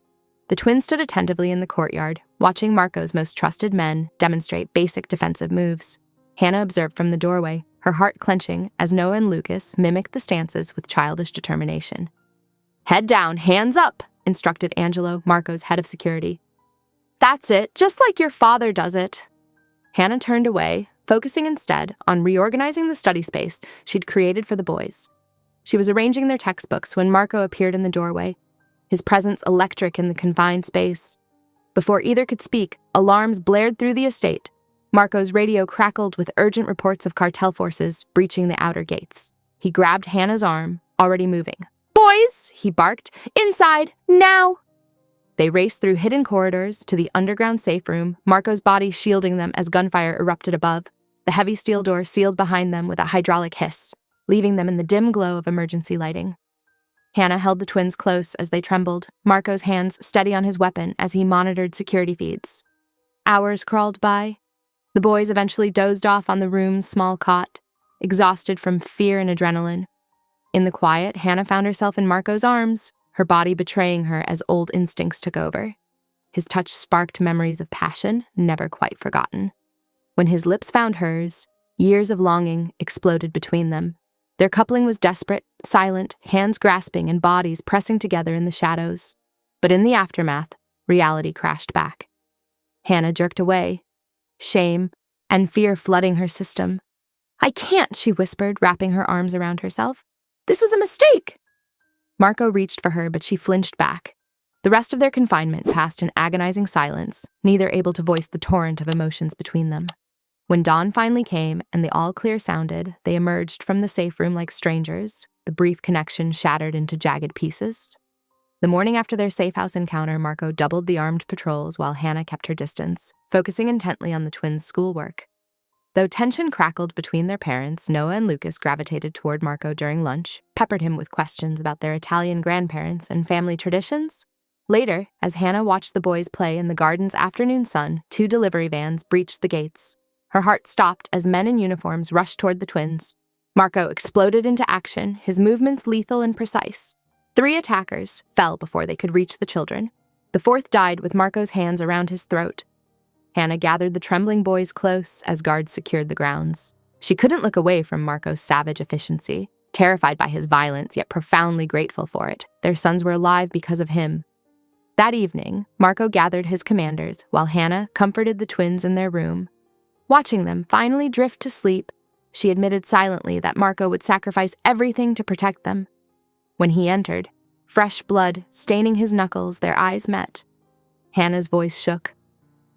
The twins stood attentively in the courtyard, watching Marco's most trusted men demonstrate basic defensive moves. Hannah observed from the doorway, her heart clenching as Noah and Lucas mimicked the stances with childish determination. "Head down, hands up," instructed Angelo, Marco's head of security. "That's it, just like your father does it." Hannah turned away, focusing instead on reorganizing the study space she'd created for the boys. She was arranging their textbooks when Marco appeared in the doorway, his presence electric in the confined space. Before either could speak, alarms blared through the estate. Marco's radio crackled with urgent reports of cartel forces breaching the outer gates. He grabbed Hannah's arm, already moving. "Boys," he barked, "inside, now!" They raced through hidden corridors to the underground safe room, Marco's body shielding them as gunfire erupted above. The heavy steel door sealed behind them with a hydraulic hiss, leaving them in the dim glow of emergency lighting. Hannah held the twins close as they trembled, Marco's hands steady on his weapon as he monitored security feeds. Hours crawled by. The boys eventually dozed off on the room's small cot, exhausted from fear and adrenaline. In the quiet, Hannah found herself in Marco's arms, her body betraying her as old instincts took over. His touch sparked memories of passion, never quite forgotten. When his lips found hers, years of longing exploded between them. Their coupling was desperate, silent, hands grasping and bodies pressing together in the shadows. But in the aftermath, reality crashed back. Hannah jerked away, shame and fear flooding her system. "I can't," she whispered, wrapping her arms around herself. "This was a mistake." Marco reached for her, but she flinched back. The rest of their confinement passed in agonizing silence, neither able to voice the torrent of emotions between them. When dawn finally came and the all-clear sounded, they emerged from the safe room like strangers, the brief connection shattered into jagged pieces. The morning after their safe house encounter, Marco doubled the armed patrols while Hannah kept her distance, focusing intently on the twins' schoolwork. Though tension crackled between their parents, Noah and Lucas gravitated toward Marco during lunch, peppered him with questions about their Italian grandparents and family traditions. Later, as Hannah watched the boys play in the garden's afternoon sun, 2 delivery vans breached the gates. Her heart stopped as men in uniforms rushed toward the twins. Marco exploded into action, his movements lethal and precise. 3 attackers fell before they could reach the children. The 4th died with Marco's hands around his throat. Hannah gathered the trembling boys close as guards secured the grounds. She couldn't look away from Marco's savage efficiency, terrified by his violence yet profoundly grateful for it. Their sons were alive because of him. That evening, Marco gathered his commanders while Hannah comforted the twins in their room. Watching them finally drift to sleep, she admitted silently that Marco would sacrifice everything to protect them. When he entered, fresh blood staining his knuckles, their eyes met. Hannah's voice shook.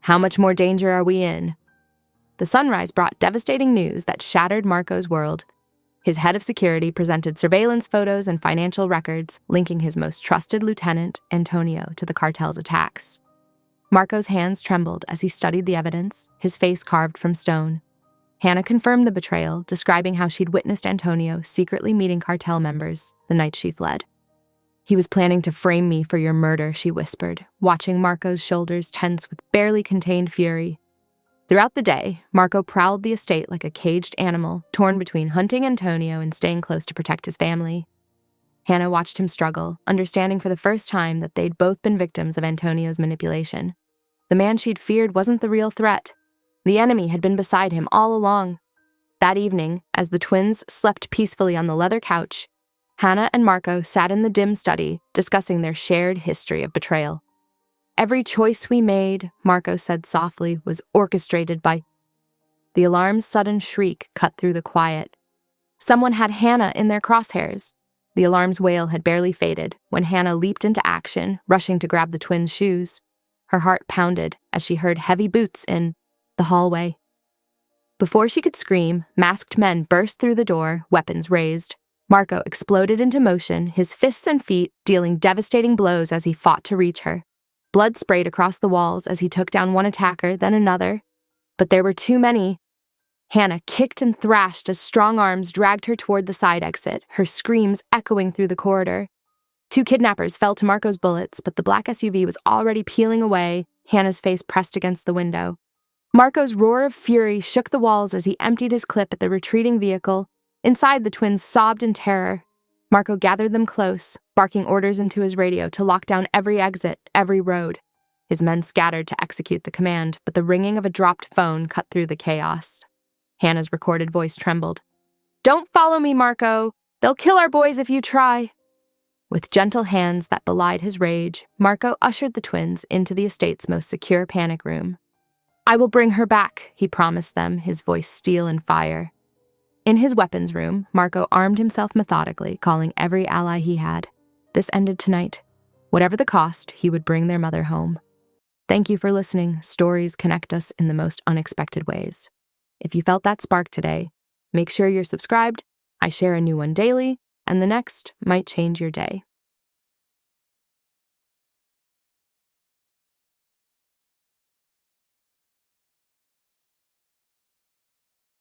"How much more danger are we in?" The sunrise brought devastating news that shattered Marco's world. His head of security presented surveillance photos and financial records linking his most trusted lieutenant, Antonio, to the cartel's attacks. Marco's hands trembled as he studied the evidence, his face carved from stone. Hannah confirmed the betrayal, describing how she'd witnessed Antonio secretly meeting cartel members the night she fled. "He was planning to frame me for your murder," she whispered, watching Marco's shoulders tense with barely contained fury. Throughout the day, Marco prowled the estate like a caged animal, torn between hunting Antonio and staying close to protect his family. Hannah watched him struggle, understanding for the first time that they'd both been victims of Antonio's manipulation. The man she'd feared wasn't the real threat. The enemy had been beside him all along. That evening, as the twins slept peacefully on the leather couch, Hannah and Marco sat in the dim study, discussing their shared history of betrayal. "Every choice we made," Marco said softly, "was orchestrated by—" The alarm's sudden shriek cut through the quiet. Someone had Hannah in their crosshairs. The alarm's wail had barely faded when Hannah leaped into action, rushing to grab the twins' shoes. Her heart pounded as she heard heavy boots in the hallway. Before she could scream, masked men burst through the door, weapons raised. Marco exploded into motion, his fists and feet dealing devastating blows as he fought to reach her. Blood sprayed across the walls as he took down one attacker, then another. But there were too many. Hannah kicked and thrashed as strong arms dragged her toward the side exit, her screams echoing through the corridor. 2 kidnappers fell to Marco's bullets, but the black SUV was already peeling away, Hannah's face pressed against the window. Marco's roar of fury shook the walls as he emptied his clip at the retreating vehicle. Inside, the twins sobbed in terror. Marco gathered them close, barking orders into his radio to lock down every exit, every road. His men scattered to execute the command, but the ringing of a dropped phone cut through the chaos. Hannah's recorded voice trembled. "Don't follow me, Marco. They'll kill our boys if you try." With gentle hands that belied his rage, Marco ushered the twins into the estate's most secure panic room. "I will bring her back," he promised them, his voice steel and fire. In his weapons room, Marco armed himself methodically, calling every ally he had. This ended tonight. Whatever the cost, he would bring their mother home. Thank you for listening. Stories connect us in the most unexpected ways. If you felt that spark today, make sure you're subscribed. I share a new one daily, and the next might change your day.